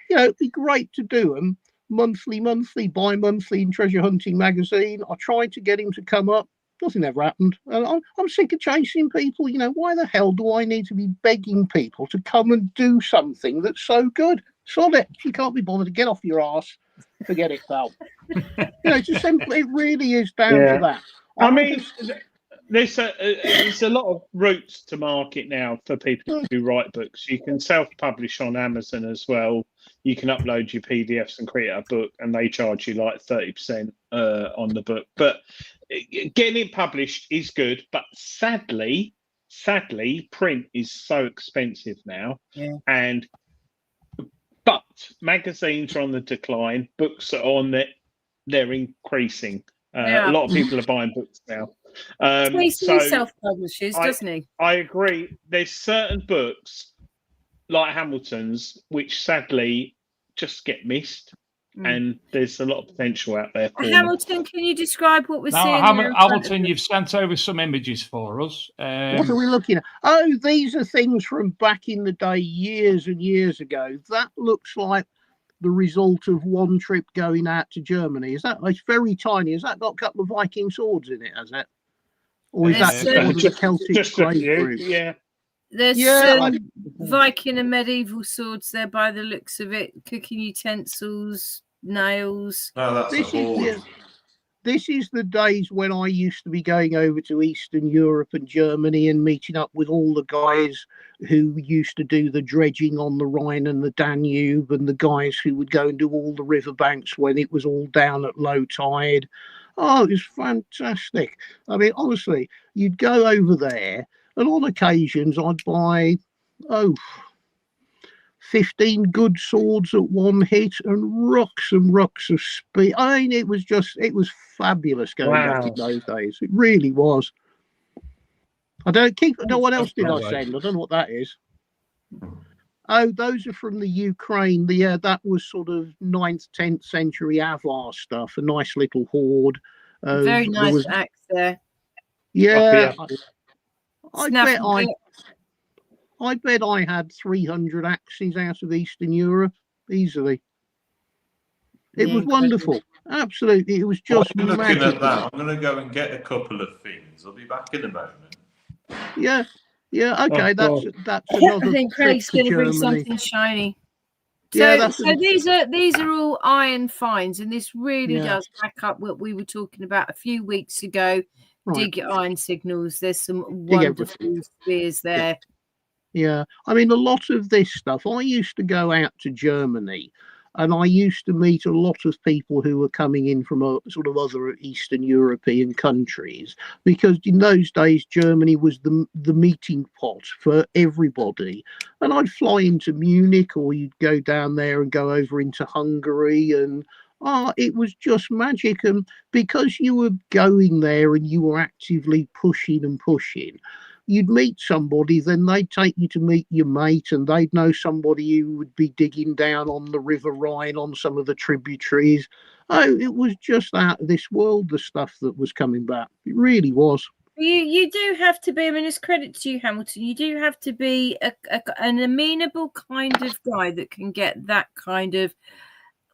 It'd be great to do them monthly, bi-monthly in Treasure Hunting magazine. I tried to get him to come up. Nothing ever happened. And I'm sick of chasing people. Why the hell do I need to be begging people to come and do something that's so good? Sod it. If you can't be bothered to get off your arse, forget it, pal. It's just simple. It really is down to that. I mean, there's a lot of routes to market now for people who write books. You can self-publish on Amazon as well. You can upload your PDFs and create a book, and they charge you like 30% on the book. But getting it published is good, but sadly, print is so expensive now. Yeah. But magazines are on the decline. Books are on it; they're increasing. A lot of people are buying books now. He self-publishes, doesn't he? I agree. There's certain books, like Hamilton's, which sadly just get missed. And there's a lot of potential out there. Hamilton, can you describe what we're seeing? Hamilton, you've sent over some images for us. What are we looking at? Oh, these are things from back in the day, years and years ago. That looks like the result of one trip going out to Germany. It's very tiny. Has that got a couple of Viking swords in it, has it? Or is that just Celtic group? Yeah. There's Viking and medieval swords there by the looks of it, cooking utensils, nails. No, that's a hoard. This is the days when I used to be going over to Eastern Europe and Germany and meeting up with all the guys who used to do the dredging on the Rhine and the Danube, and the guys who would go and do all the riverbanks when it was all down at low tide. Oh, it was fantastic. I mean, honestly, you'd go over there, and on occasions I'd buy, 15 good swords at one hit and rocks of speed. I mean, it was fabulous going back in those days. It really was. What else did I send? I don't know what that is. Oh, those are from the Ukraine. That was sort of 9th, 10th century Avar stuff. A nice little hoard. Very nice axe there. Yeah. I bet I had 300 axes out of Eastern Europe easily. It was wonderful. Absolutely. It was just looking magical. at that. I'm going to go and get a couple of things. I'll be back in a moment. Yeah. Okay. That's another. I think Craig's going to bring something shiny. So these are all iron finds, and this really does back up what we were talking about a few weeks ago. Right. Dig your iron signals. There's some wonderful spears there. Yeah, I mean, a lot of this stuff. I used to go out to Germany And I used to meet a lot of people who were coming in from a sort of other Eastern European countries, because in those days Germany was the meeting pot for everybody. And I'd fly into Munich, or you'd go down there and go over into Hungary, and it was just magic. And because you were going there and you were actively pushing and pushing, you'd meet somebody, then they'd take you to meet your mate, and they'd know somebody who would be digging down on the River Rhine on some of the tributaries. Oh, it was just out of this world, the stuff that was coming back. It really was. You do have to be, I mean, it's credit to you, Hamilton, you do have to be an amenable kind of guy that can get that kind of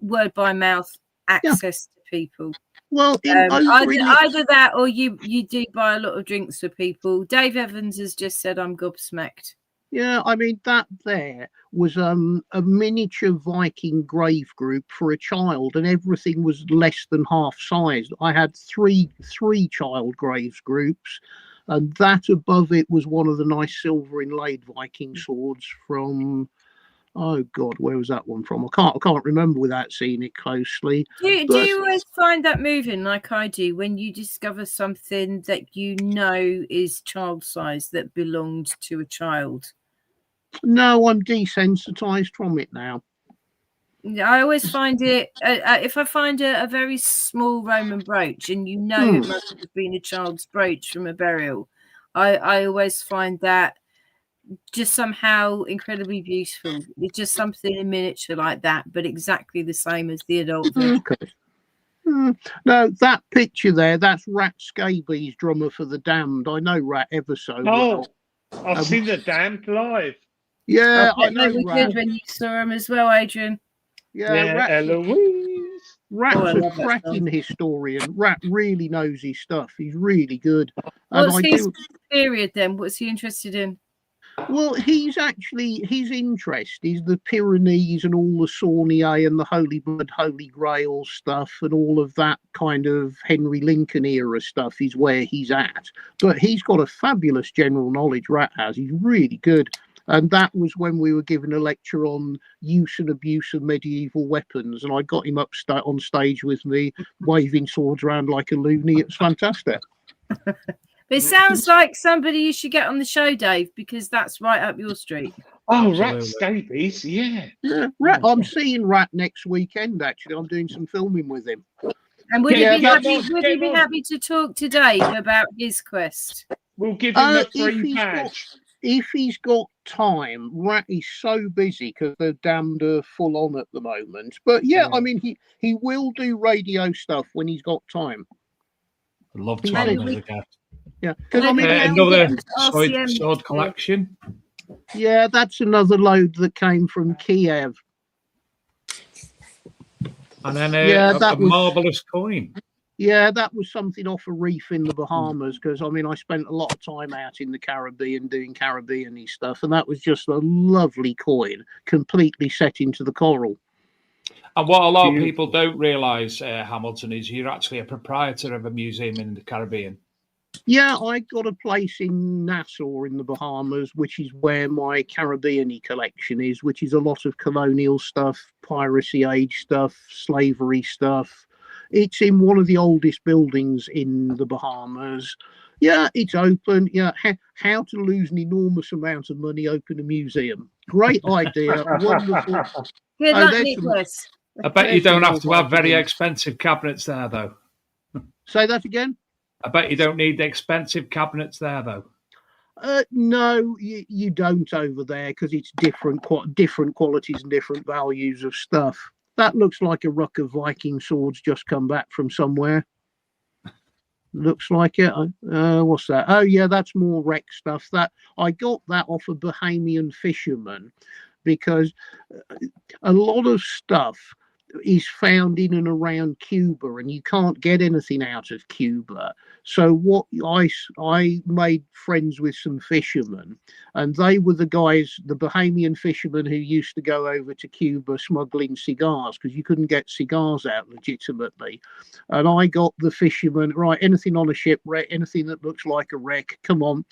word by mouth access to people. Well, either that, or you do buy a lot of drinks for people. Dave Evans has just said, I'm gobsmacked. Yeah, I mean, that there was a miniature Viking grave group for a child, and everything was less than half sized. I had three child graves groups, and that above it was one of the nice silver inlaid Viking swords from, oh God, where was that one from? I can't remember without seeing it closely. Do you always find that moving, like I do, when you discover something that you know is child size that belonged to a child? No, I'm desensitized from it now. I always find it, if I find a very small Roman brooch, and you know it must have been a child's brooch from a burial, I always find that just somehow incredibly beautiful. It's just something in miniature like that, but exactly the same as the adult version. Okay. No, that picture there, that's Rat Scabies, drummer for the Damned. I know Rat ever so well. I've seen the Damned live. Yeah, I know. They were good when you saw him as well, Adrian. Yeah, Eloise. Rat's a cracking historian. Rat really knows his stuff. He's really good. What's his period then? What's he interested in? Well, his interest is the Pyrenees and all the Saunier and the Holy Blood, Holy Grail stuff, and all of that kind of Henry Lincoln era stuff is where he's at. But he's got a fabulous general knowledge, Rat has. He's really good. And that was when we were given a lecture on use and abuse of medieval weapons. And I got him up on stage with me, waving swords around like a loony. It was fantastic. It sounds like somebody you should get on the show, Dave, because that's right up your street. Oh, Rat Scabies, yeah. Rat, I'm seeing Rat next weekend, actually. I'm doing some filming with him. And would he be happy to talk to Dave about his quest? We'll give him a free badge. If he's got time. Rat is so busy because the Damned are full on at the moment. But yeah, I mean, he will do radio stuff when he's got time. I'd love to have him as a guest. Yeah, because I mean, another sword collection. Yeah, that's another load that came from Kiev. And then a marvelous coin. Yeah, that was something off a reef in the Bahamas, because I mean, I spent a lot of time out in the Caribbean doing Caribbean-y stuff, and that was just a lovely coin, completely set into the coral. And what a lot of people don't realise, Hamilton, is you're actually a proprietor of a museum in the Caribbean. Yeah, I got a place in Nassau in the Bahamas, which is where my Caribbean-y collection is, which is a lot of colonial stuff, piracy age stuff, slavery stuff. It's in one of the oldest buildings in the Bahamas. Yeah, it's open. Yeah, how to lose an enormous amount of money, open a museum. Great idea. Wonderful. Good luck, Nicholas. I bet you don't have to have very expensive cabinets there, though. Say that again? I bet you don't need the expensive cabinets there, though. No, you don't over there, because it's different qualities and different values of stuff. That looks like a ruck of Viking swords just come back from somewhere. Looks like it. What's that? Oh, yeah, that's more wreck stuff. That I got that off a Bahamian fisherman, because a lot of stuff is found in and around Cuba, and you can't get anything out of Cuba. So what I made friends with some fishermen, and they were the guys, the Bahamian fishermen who used to go over to Cuba smuggling cigars, because you couldn't get cigars out legitimately. And I got the fishermen, right, anything on a shipwreck, anything that looks like a wreck, come on,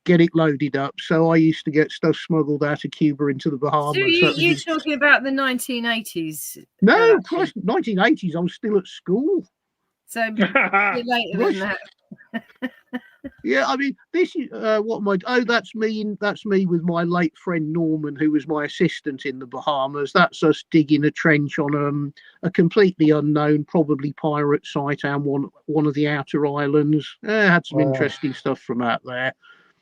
get it loaded up. So I used to get stuff smuggled out of Cuba into the Bahamas. So you're talking about the 1980s? No, Christ, 1980s. I was still at school. So a bit later than that. Yeah, I mean, this is what my that's me with my late friend Norman, who was my assistant in the Bahamas. That's us digging a trench on a completely unknown, probably pirate site and one of the outer islands. Had some interesting stuff from out there.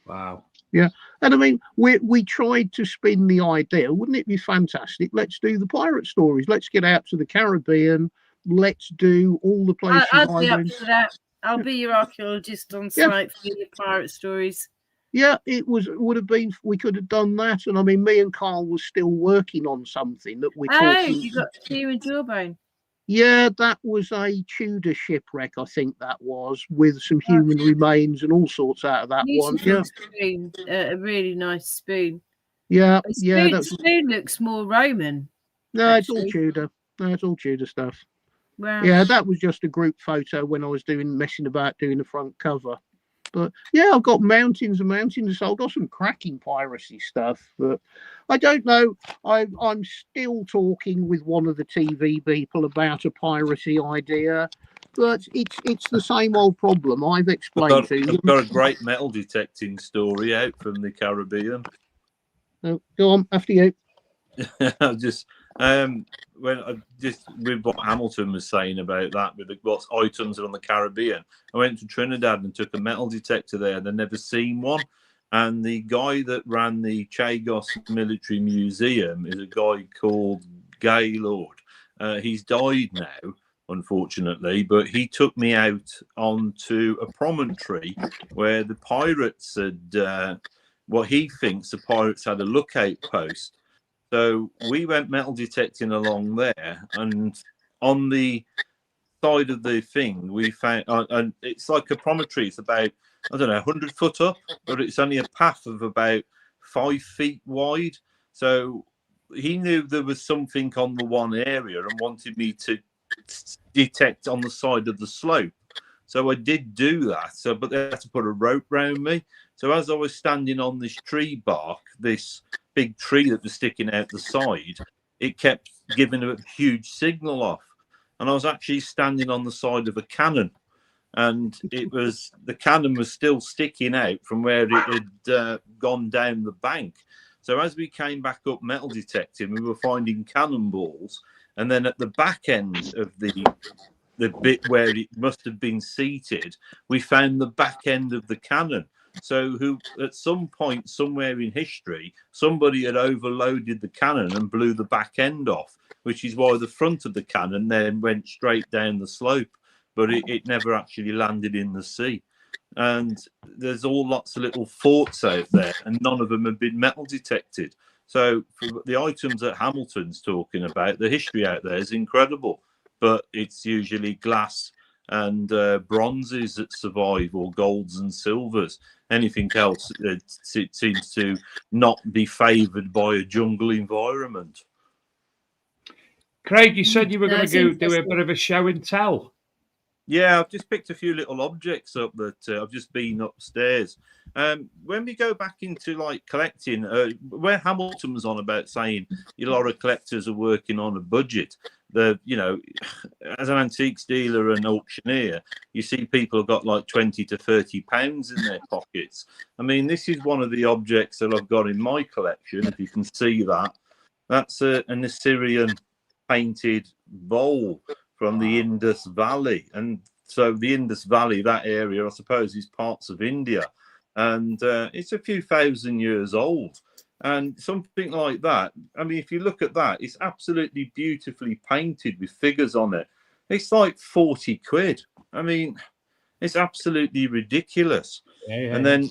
Wow. Yeah, and I mean, we tried to spin the idea. Wouldn't it be fantastic? Let's do the pirate stories. Let's get out to the Caribbean. Let's do all the places. I'd be up for that. I'll be your archaeologist on site for your pirate stories. Yeah, would have been. We could have done that, and I mean, me and Carl was still working on something that we're talking. You got Tear and Jawbone. Yeah, that was a Tudor shipwreck, I think that was, with some human remains and all sorts out of that one. Yeah, spoon, a really nice spoon. Yeah, the spoon looks more Roman. No, actually. It's all Tudor. No, it's all Tudor stuff. Wow. Yeah, that was just a group photo when I was messing about doing the front cover. But yeah, I've got mountains and mountains. So I've got some cracking piracy stuff. But I don't know. I'm still talking with one of the TV people about a piracy idea. But it's the same old problem. I've explained to you. I've got a great metal detecting story out from the Caribbean. Oh, go on, after you. With what Hamilton was saying about that, with what items are on the Caribbean, I went to Trinidad and took a metal detector there, and I'd never seen one. And the guy that ran the Chagos Military Museum is a guy called Gaylord. He's died now, unfortunately, but he took me out onto a promontory where the pirates had, what he thinks the pirates had a lookout post. So we went metal detecting along there, and on the side of the thing, we found, and it's like a promontory. It's about, 100 foot up, but it's only a path of about 5 feet wide. So he knew there was something on the one area and wanted me to detect on the side of the slope. So I did do that. But they had to put a rope round me. So as I was standing on this tree bark, this big tree that was sticking out the side, it kept giving a huge signal off, and I was actually standing on the side of a cannon, and the cannon was still sticking out from where it had gone down the bank. So as we came back up metal detecting, we were finding cannonballs, and then at the back end of the bit where it must have been seated, we found the back end of the cannon. So at some point somewhere in history, somebody had overloaded the cannon and blew the back end off, which is why the front of the cannon then went straight down the slope, but it never actually landed in the sea. And there's lots of little forts out there, and none of them have been metal detected. So for the items that Hamilton's talking about, the history out there is incredible, but it's usually glass and bronzes that survive, or golds and silvers. Anything else, it seems to not be favoured by a jungle environment. Craig, you said you were going to do a bit of a show and tell. Yeah, I've just picked a few little objects up that I've just been upstairs. When we go back into like collecting, where Hamilton was on about saying a lot of collectors are working on a budget. As an antiques dealer and auctioneer, you see people have got like 20 to 30 pounds in their pockets. I mean, this is one of the objects that I've got in my collection. If you can see that, that's an Assyrian painted bowl from the Indus Valley. And so the Indus Valley, that area, I suppose, is parts of India. And it's a few thousand years old. And something like that, I mean, if you look at that, it's absolutely beautifully painted with figures on it. It's like 40 quid. I mean, it's absolutely ridiculous. Yeah. And then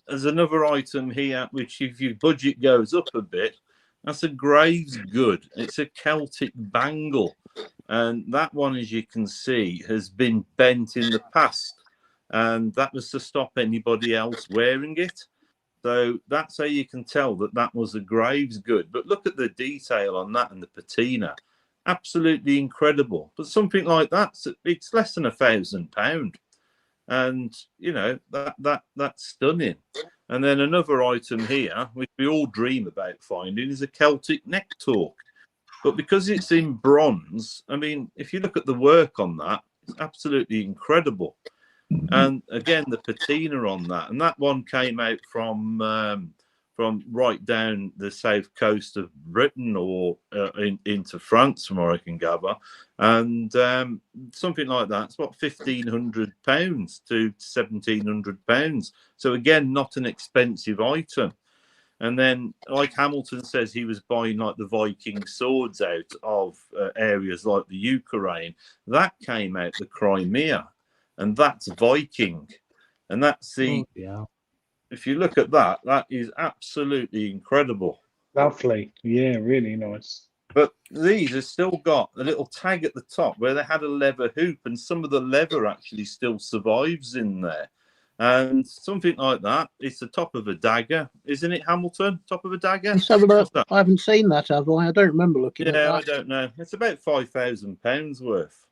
there's another item here, which if your budget goes up a bit, that's a Graves good. It's a Celtic bangle. And that one, as you can see, has been bent in the past. And that was to stop anybody else wearing it. So that's how you can tell that was a Graves good. But look at the detail on that and the patina. Absolutely incredible. But something like that, it's less than £1,000. And, that's stunning. And then another item here, which we all dream about finding, is a Celtic neck torque. But because it's in bronze, I mean, if you look at the work on that, it's absolutely incredible. And again, the patina on that, and that one came out from right down the south coast of Britain or into France, from where I can gather, and something like that. It's about £1,500 to £1,700. So again, not an expensive item. And then, like Hamilton says, he was buying like the Viking swords out of areas like the Ukraine. That came out the Crimea, and that's Viking. And that's the, if you look at that, that is absolutely incredible. Lovely. Yeah, really nice. But these have still got a little tag at the top where they had a leather hoop, and some of the leather actually still survives in there. And something like that. It's the top of a dagger, isn't it, Hamilton? Top of a dagger? Let's have a look. I haven't seen that, have I? I don't remember looking at that. Yeah, I don't know. It's about £5,000 worth,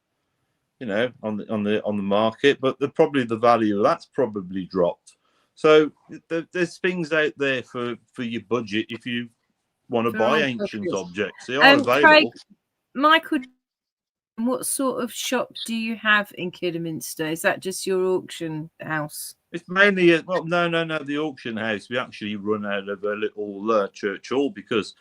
you know, on the market. But probably the value of that's probably dropped. So there's things out there for your budget if you want to buy ancient objects. They are available. Craig, Michael, what sort of shop do you have in Kidderminster? Is that just your auction house? It's mainly the auction house. We actually run out of a little church hall because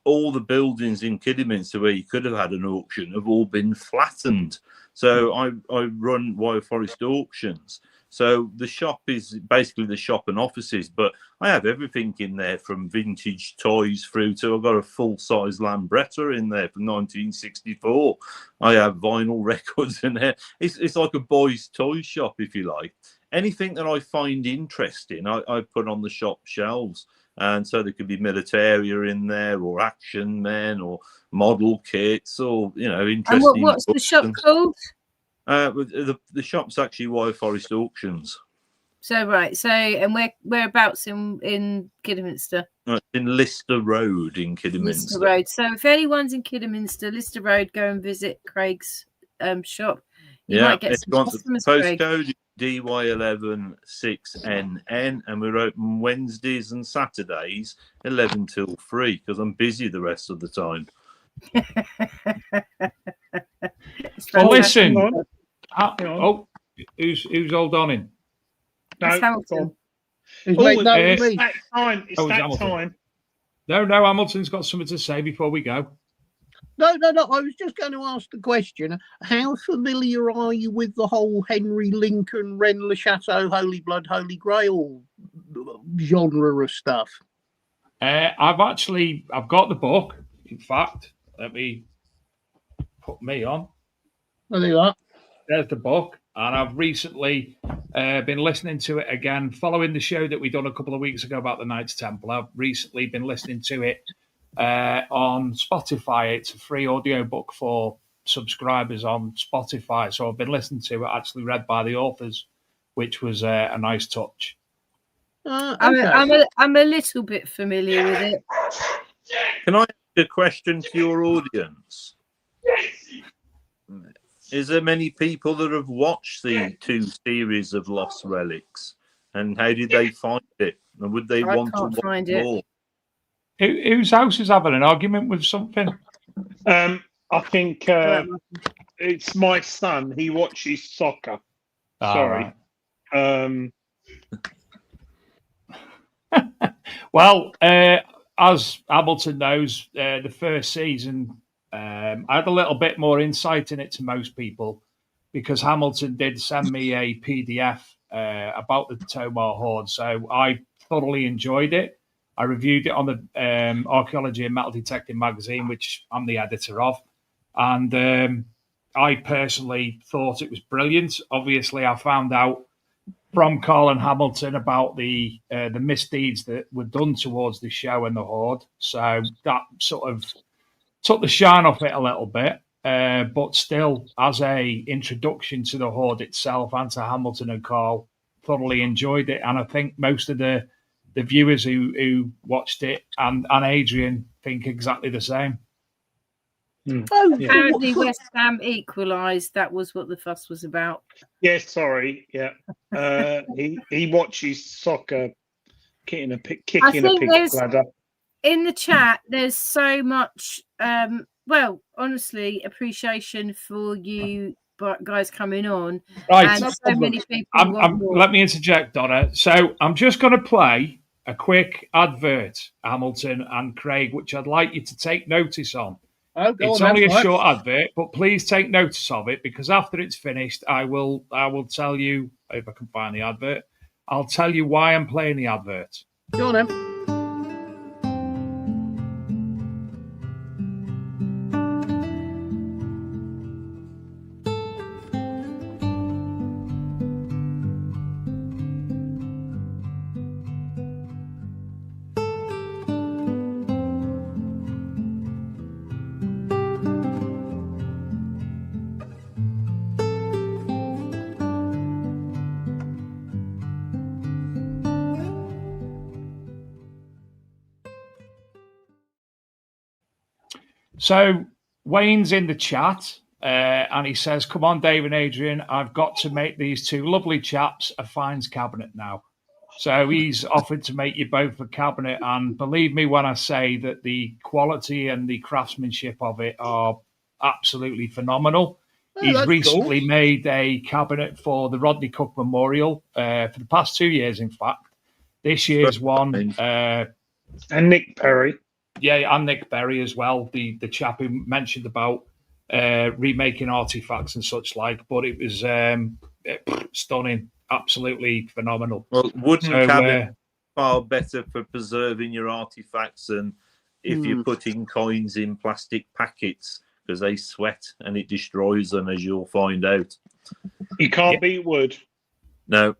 all the buildings in Kidderminster where you could have had an auction have all been flattened. So I run Wild Forest Auctions. So the shop is basically the shop and offices, but I have everything in there from vintage toys through to I've got a full-size Lambretta in there from 1964. I have vinyl records in there. It's like a boys' toy shop, if you like. Anything that I find interesting, I put on the shop shelves. And so there could be militaria in there, or action men, or model kits, or, you know, interesting. And what's the shop called? The shop's actually Wild Forest Auctions. So and whereabouts in Kidderminster? In Lister Road in Kidderminster. Lister Road. So if anyone's in Kidderminster, Lister Road, go and visit Craig's shop. You might get some customers. Postcode DY11 6NN, and we're open Wednesdays and Saturdays 11 till 3 because I'm busy the rest of the time. Well, listen. Who's hold on in? That's Hamilton. It's that time. It's that time. No, Hamilton's got something to say before we go. No. I was just going to ask the question. How familiar are you with the whole Henry Lincoln, Rennes le Chateau, Holy Blood, Holy Grail genre of stuff? I've got the book. In fact, let me put me on. There you are. There's the book. And I've recently been listening to it again, following the show that we done a couple of weeks ago about the Knights Templar. I've recently been listening to it on Spotify. It's a free audio book for subscribers on Spotify. So I've been listening to it, actually read by the authors, which was a nice touch. I'm a little bit familiar with it. Can I ask a question to your audience? Is there many people that have watched the 2 series of Lost Relics, and how did they find it? And would they want to watch more? Whose house is having an argument with something? I think it's my son. He watches soccer. Sorry. Right. Well, as Hamilton knows, the first season, I had a little bit more insight in it to most people because Hamilton did send me a PDF about the Tomar Hoard. So I thoroughly enjoyed it. I reviewed it on the Archaeology and Metal Detecting magazine, which I'm the editor of. And I personally thought it was brilliant. Obviously, I found out from Colin Hamilton about the misdeeds that were done towards the show and the Hoard. So that sort of took the shine off it a little bit, but still, as a introduction to the Hoard itself and to Hamilton and Carl, thoroughly enjoyed it. And I think most of the viewers who watched it and Adrian think exactly the same. Apparently, West Ham equalised. That was what the fuss was about. Yes, sorry. Yeah, he watches soccer kicking a pig bladder. In the chat, there's so much, honestly, appreciation for you guys coming on. Right. And so many people let me interject, Donna. So I'm just going to play a quick advert, Hamilton and Craig, which I'd like you to take notice on. It's only a short advert, but please take notice of it, because after it's finished, I will tell you, if I can find the advert, I'll tell you why I'm playing the advert. Go on, then. So Wayne's in the chat, and he says, "Come on, Dave and Adrian, I've got to make these two lovely chaps a finds cabinet now." So he's offered to make you both a cabinet, and believe me when I say that the quality and the craftsmanship of it are absolutely phenomenal. He's recently made a cabinet for the Rodney Cook Memorial for the past 2 years, in fact. This year's one. And Nick Perry. Yeah, and Nick Berry as well, the chap who mentioned about remaking artifacts and such like. But it was stunning, absolutely phenomenal. Well, wooden cabinet far better for preserving your artifacts than if you're putting coins in plastic packets, because they sweat and it destroys them, as you'll find out. You can't beat wood. No,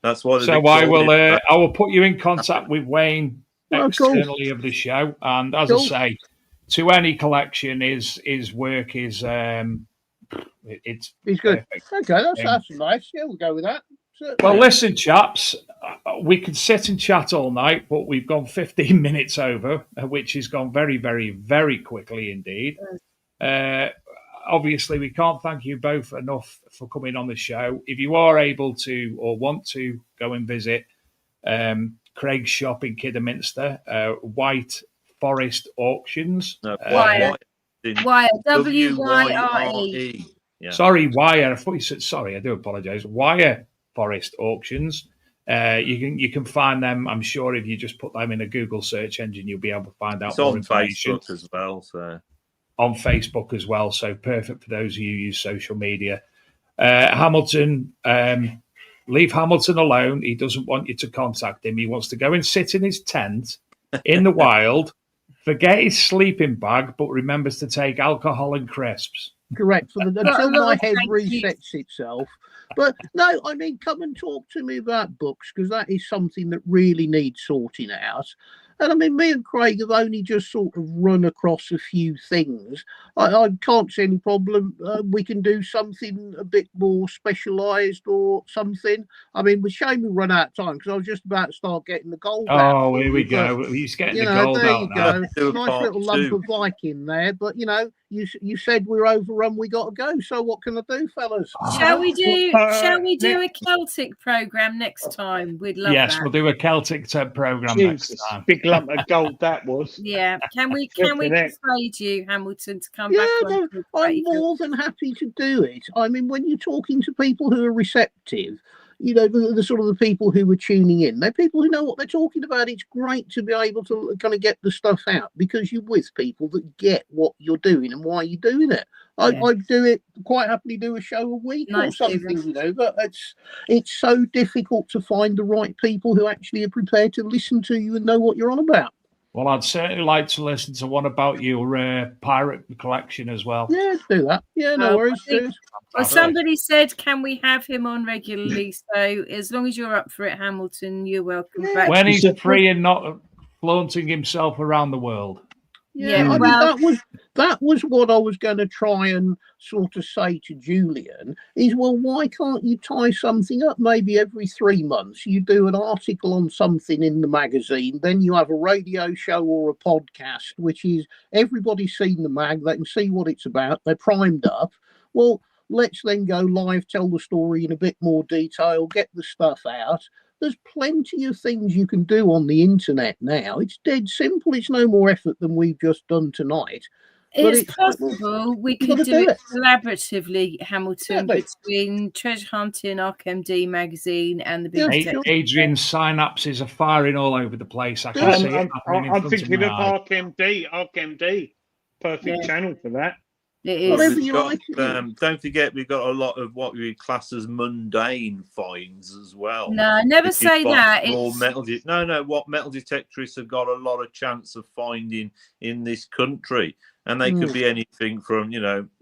that's why. So I will put you in contact with Wayne externally of the show, and as I say, to any collection, his work is it's good. Okay, that's nice. Yeah, we'll go with that. Well, listen, chaps, we could sit and chat all night, but we've gone 15 minutes over, which has gone very, very, very quickly indeed. Obviously, we can't thank you both enough for coming on the show. If you are able to or want to go and visit Craig's shop in Kidderminster, White Forest Auctions. Wire, WYRE. Yeah. Sorry, Wire. I thought you said sorry. I do apologise. Wire Forest Auctions. You can find them. I'm sure if you just put them in a Google search engine, you'll be able to find out more information. Facebook as well. So on Facebook as well. So perfect for those of you who use social media. Hamilton. Leave Hamilton alone. He doesn't want you to contact him. He wants to go and sit in his tent in the wild, forget his sleeping bag, but remembers to take alcohol and crisps. Correct. Until my head resets itself. But no, I mean, come and talk to me about books, because that is something that really needs sorting out. And I mean, me and Craig have only just sort of run across a few things. I can't see any problem. We can do something a bit more specialised or something. I mean, we're shame we run out of time, because I was just about to start getting the gold out. Oh, here we go. He's getting the gold there out you now. go. Nice little lump of Viking there. But, you said we're overrun, we got to go. So what can I do, fellas? Shall we do a Celtic programme next time? We'd love that. Yes, we'll do a Celtic programme next time. Big lump of gold that was. Yeah. Can we persuade you, Hamilton, to come back on? I'm more than happy to do it. I mean, when you're talking to people who are receptive, the sort of the people who are tuning in, they're people who know what they're talking about. It's great to be able to kind of get the stuff out, because you're with people that get what you're doing and why you're doing it. I do it quite happily, do a show a week or something, but it's so difficult to find the right people who actually are prepared to listen to you and know what you're on about. Well, I'd certainly like to listen to one about your pirate collection as well. Yeah, do that. Yeah, no worries. Well, somebody said, can we have him on regularly? So as long as you're up for it, Hamilton, you're welcome back. When he's free and not flaunting himself around the world. Yeah, I mean, that was what I was going to try and sort of say to Julian is, well, why can't you tie something up maybe every 3 months? You do an article on something in the magazine, then you have a radio show or a podcast, which is everybody's seen the mag, they can see what it's about, they're primed up. Well, let's then go live, tell the story in a bit more detail, get the stuff out. there's plenty of things you can do on the internet now. It's dead simple. It's no more effort than we've just done tonight. It's possible we could do it collaboratively, Hamilton, between Treasure Hunting, ArkMD magazine, and the Big Detective. Adrian's synapses are firing all over the place. I can see it happening in I'm front thinking of my eye. ArkMD. Perfect channel for that. It is. Don't forget, we've got a lot of what we class as mundane finds as well. No, never say that. What metal detectorists have got a lot of chance of finding in this country. And they could be anything from,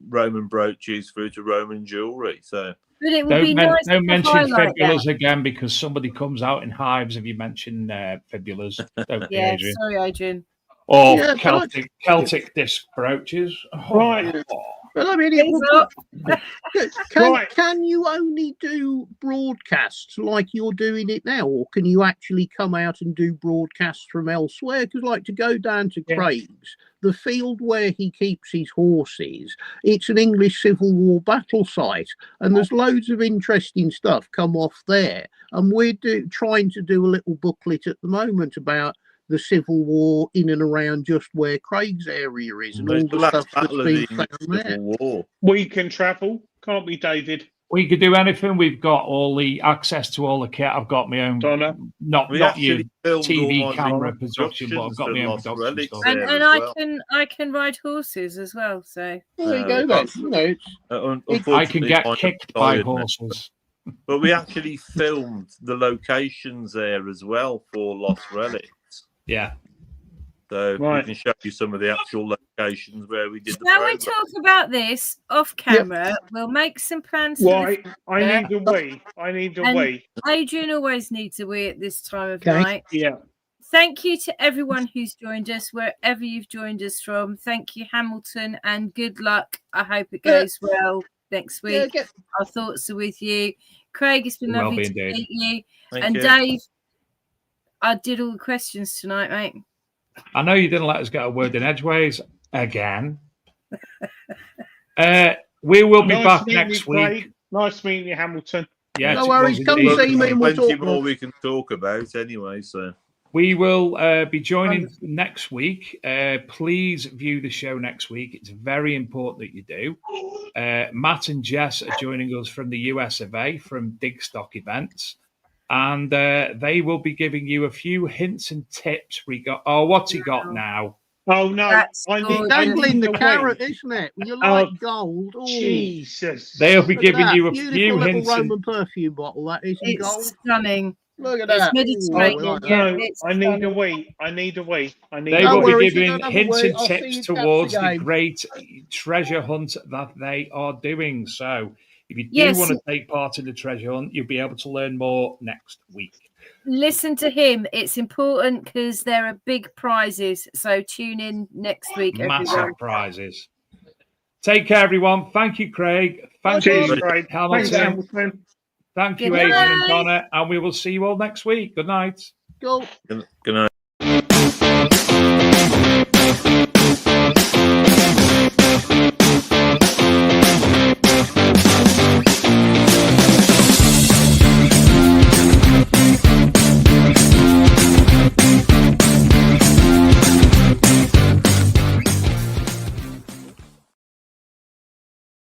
Roman brooches through to Roman jewellery. So but it would be nice don't to mention highlight fibulas that. again, because somebody comes out in hives if you mention fibulas. Adrian. Sorry, Adrian. Or Celtic disc brooches. Right. Well, I mean, can you only do broadcasts like you're doing it now, or can you actually come out and do broadcasts from elsewhere? Because, like, to go down to Craig's, the field where he keeps his horses, it's an English Civil War battle site, and there's loads of interesting stuff come off there. And we're trying to do a little booklet at the moment about the Civil War in and around just where Craig's area is, and all the stuff that's been found there. We can travel, can't we, David? We could do anything. We've got all the access to all the kit. I've got my own, not your TV camera production, but I've got my own production stuff. And I can ride horses as well. So there you go. Then I can get kicked by horses. But we actually filmed the locations there as well for Lost Relics. Yeah. So we can show you some of the actual locations where we did the program. We talk about this off camera. Yep. We'll make some plans. I need a wee. Adrian always needs a wee at this time of night. Yeah. Thank you to everyone who's joined us, wherever you've joined us from. Thank you, Hamilton, and good luck. I hope it goes well next week. Our thoughts are with you. Craig, it's been lovely to meet you. Thank you. Dave, I did all the questions tonight, mate. I know you didn't let us get a word in edgeways again. We will be back next week. Nice meeting you, Hamilton. Yeah, no worries. Come see me and we'll plenty talk more we can talk about anyway. So we will be joining next week. Please view the show next week. It's very important that you do. Matt and Jess are joining us from the US of A from Digstock Events. And they will be giving you a few hints and tips. What's he got now? Oh, no. Dangling the carrot, isn't it? You like gold. Oh, Jesus. They'll be giving you a few hints. Roman perfume bottle, that is in gold. It's stunning. Look at that. I need a wee. They will be giving hints and tips towards the great treasure hunt that they are doing. So if you do want to take part in the treasure hunt, you'll be able to learn more next week. Listen to him. It's important because there are big prizes. So tune in next week. Massive prizes. Take care, everyone. Thank you, Craig. Thank you, Hamilton. Thank you, Adrian and Donna. And we will see you all next week. Good night. Good night.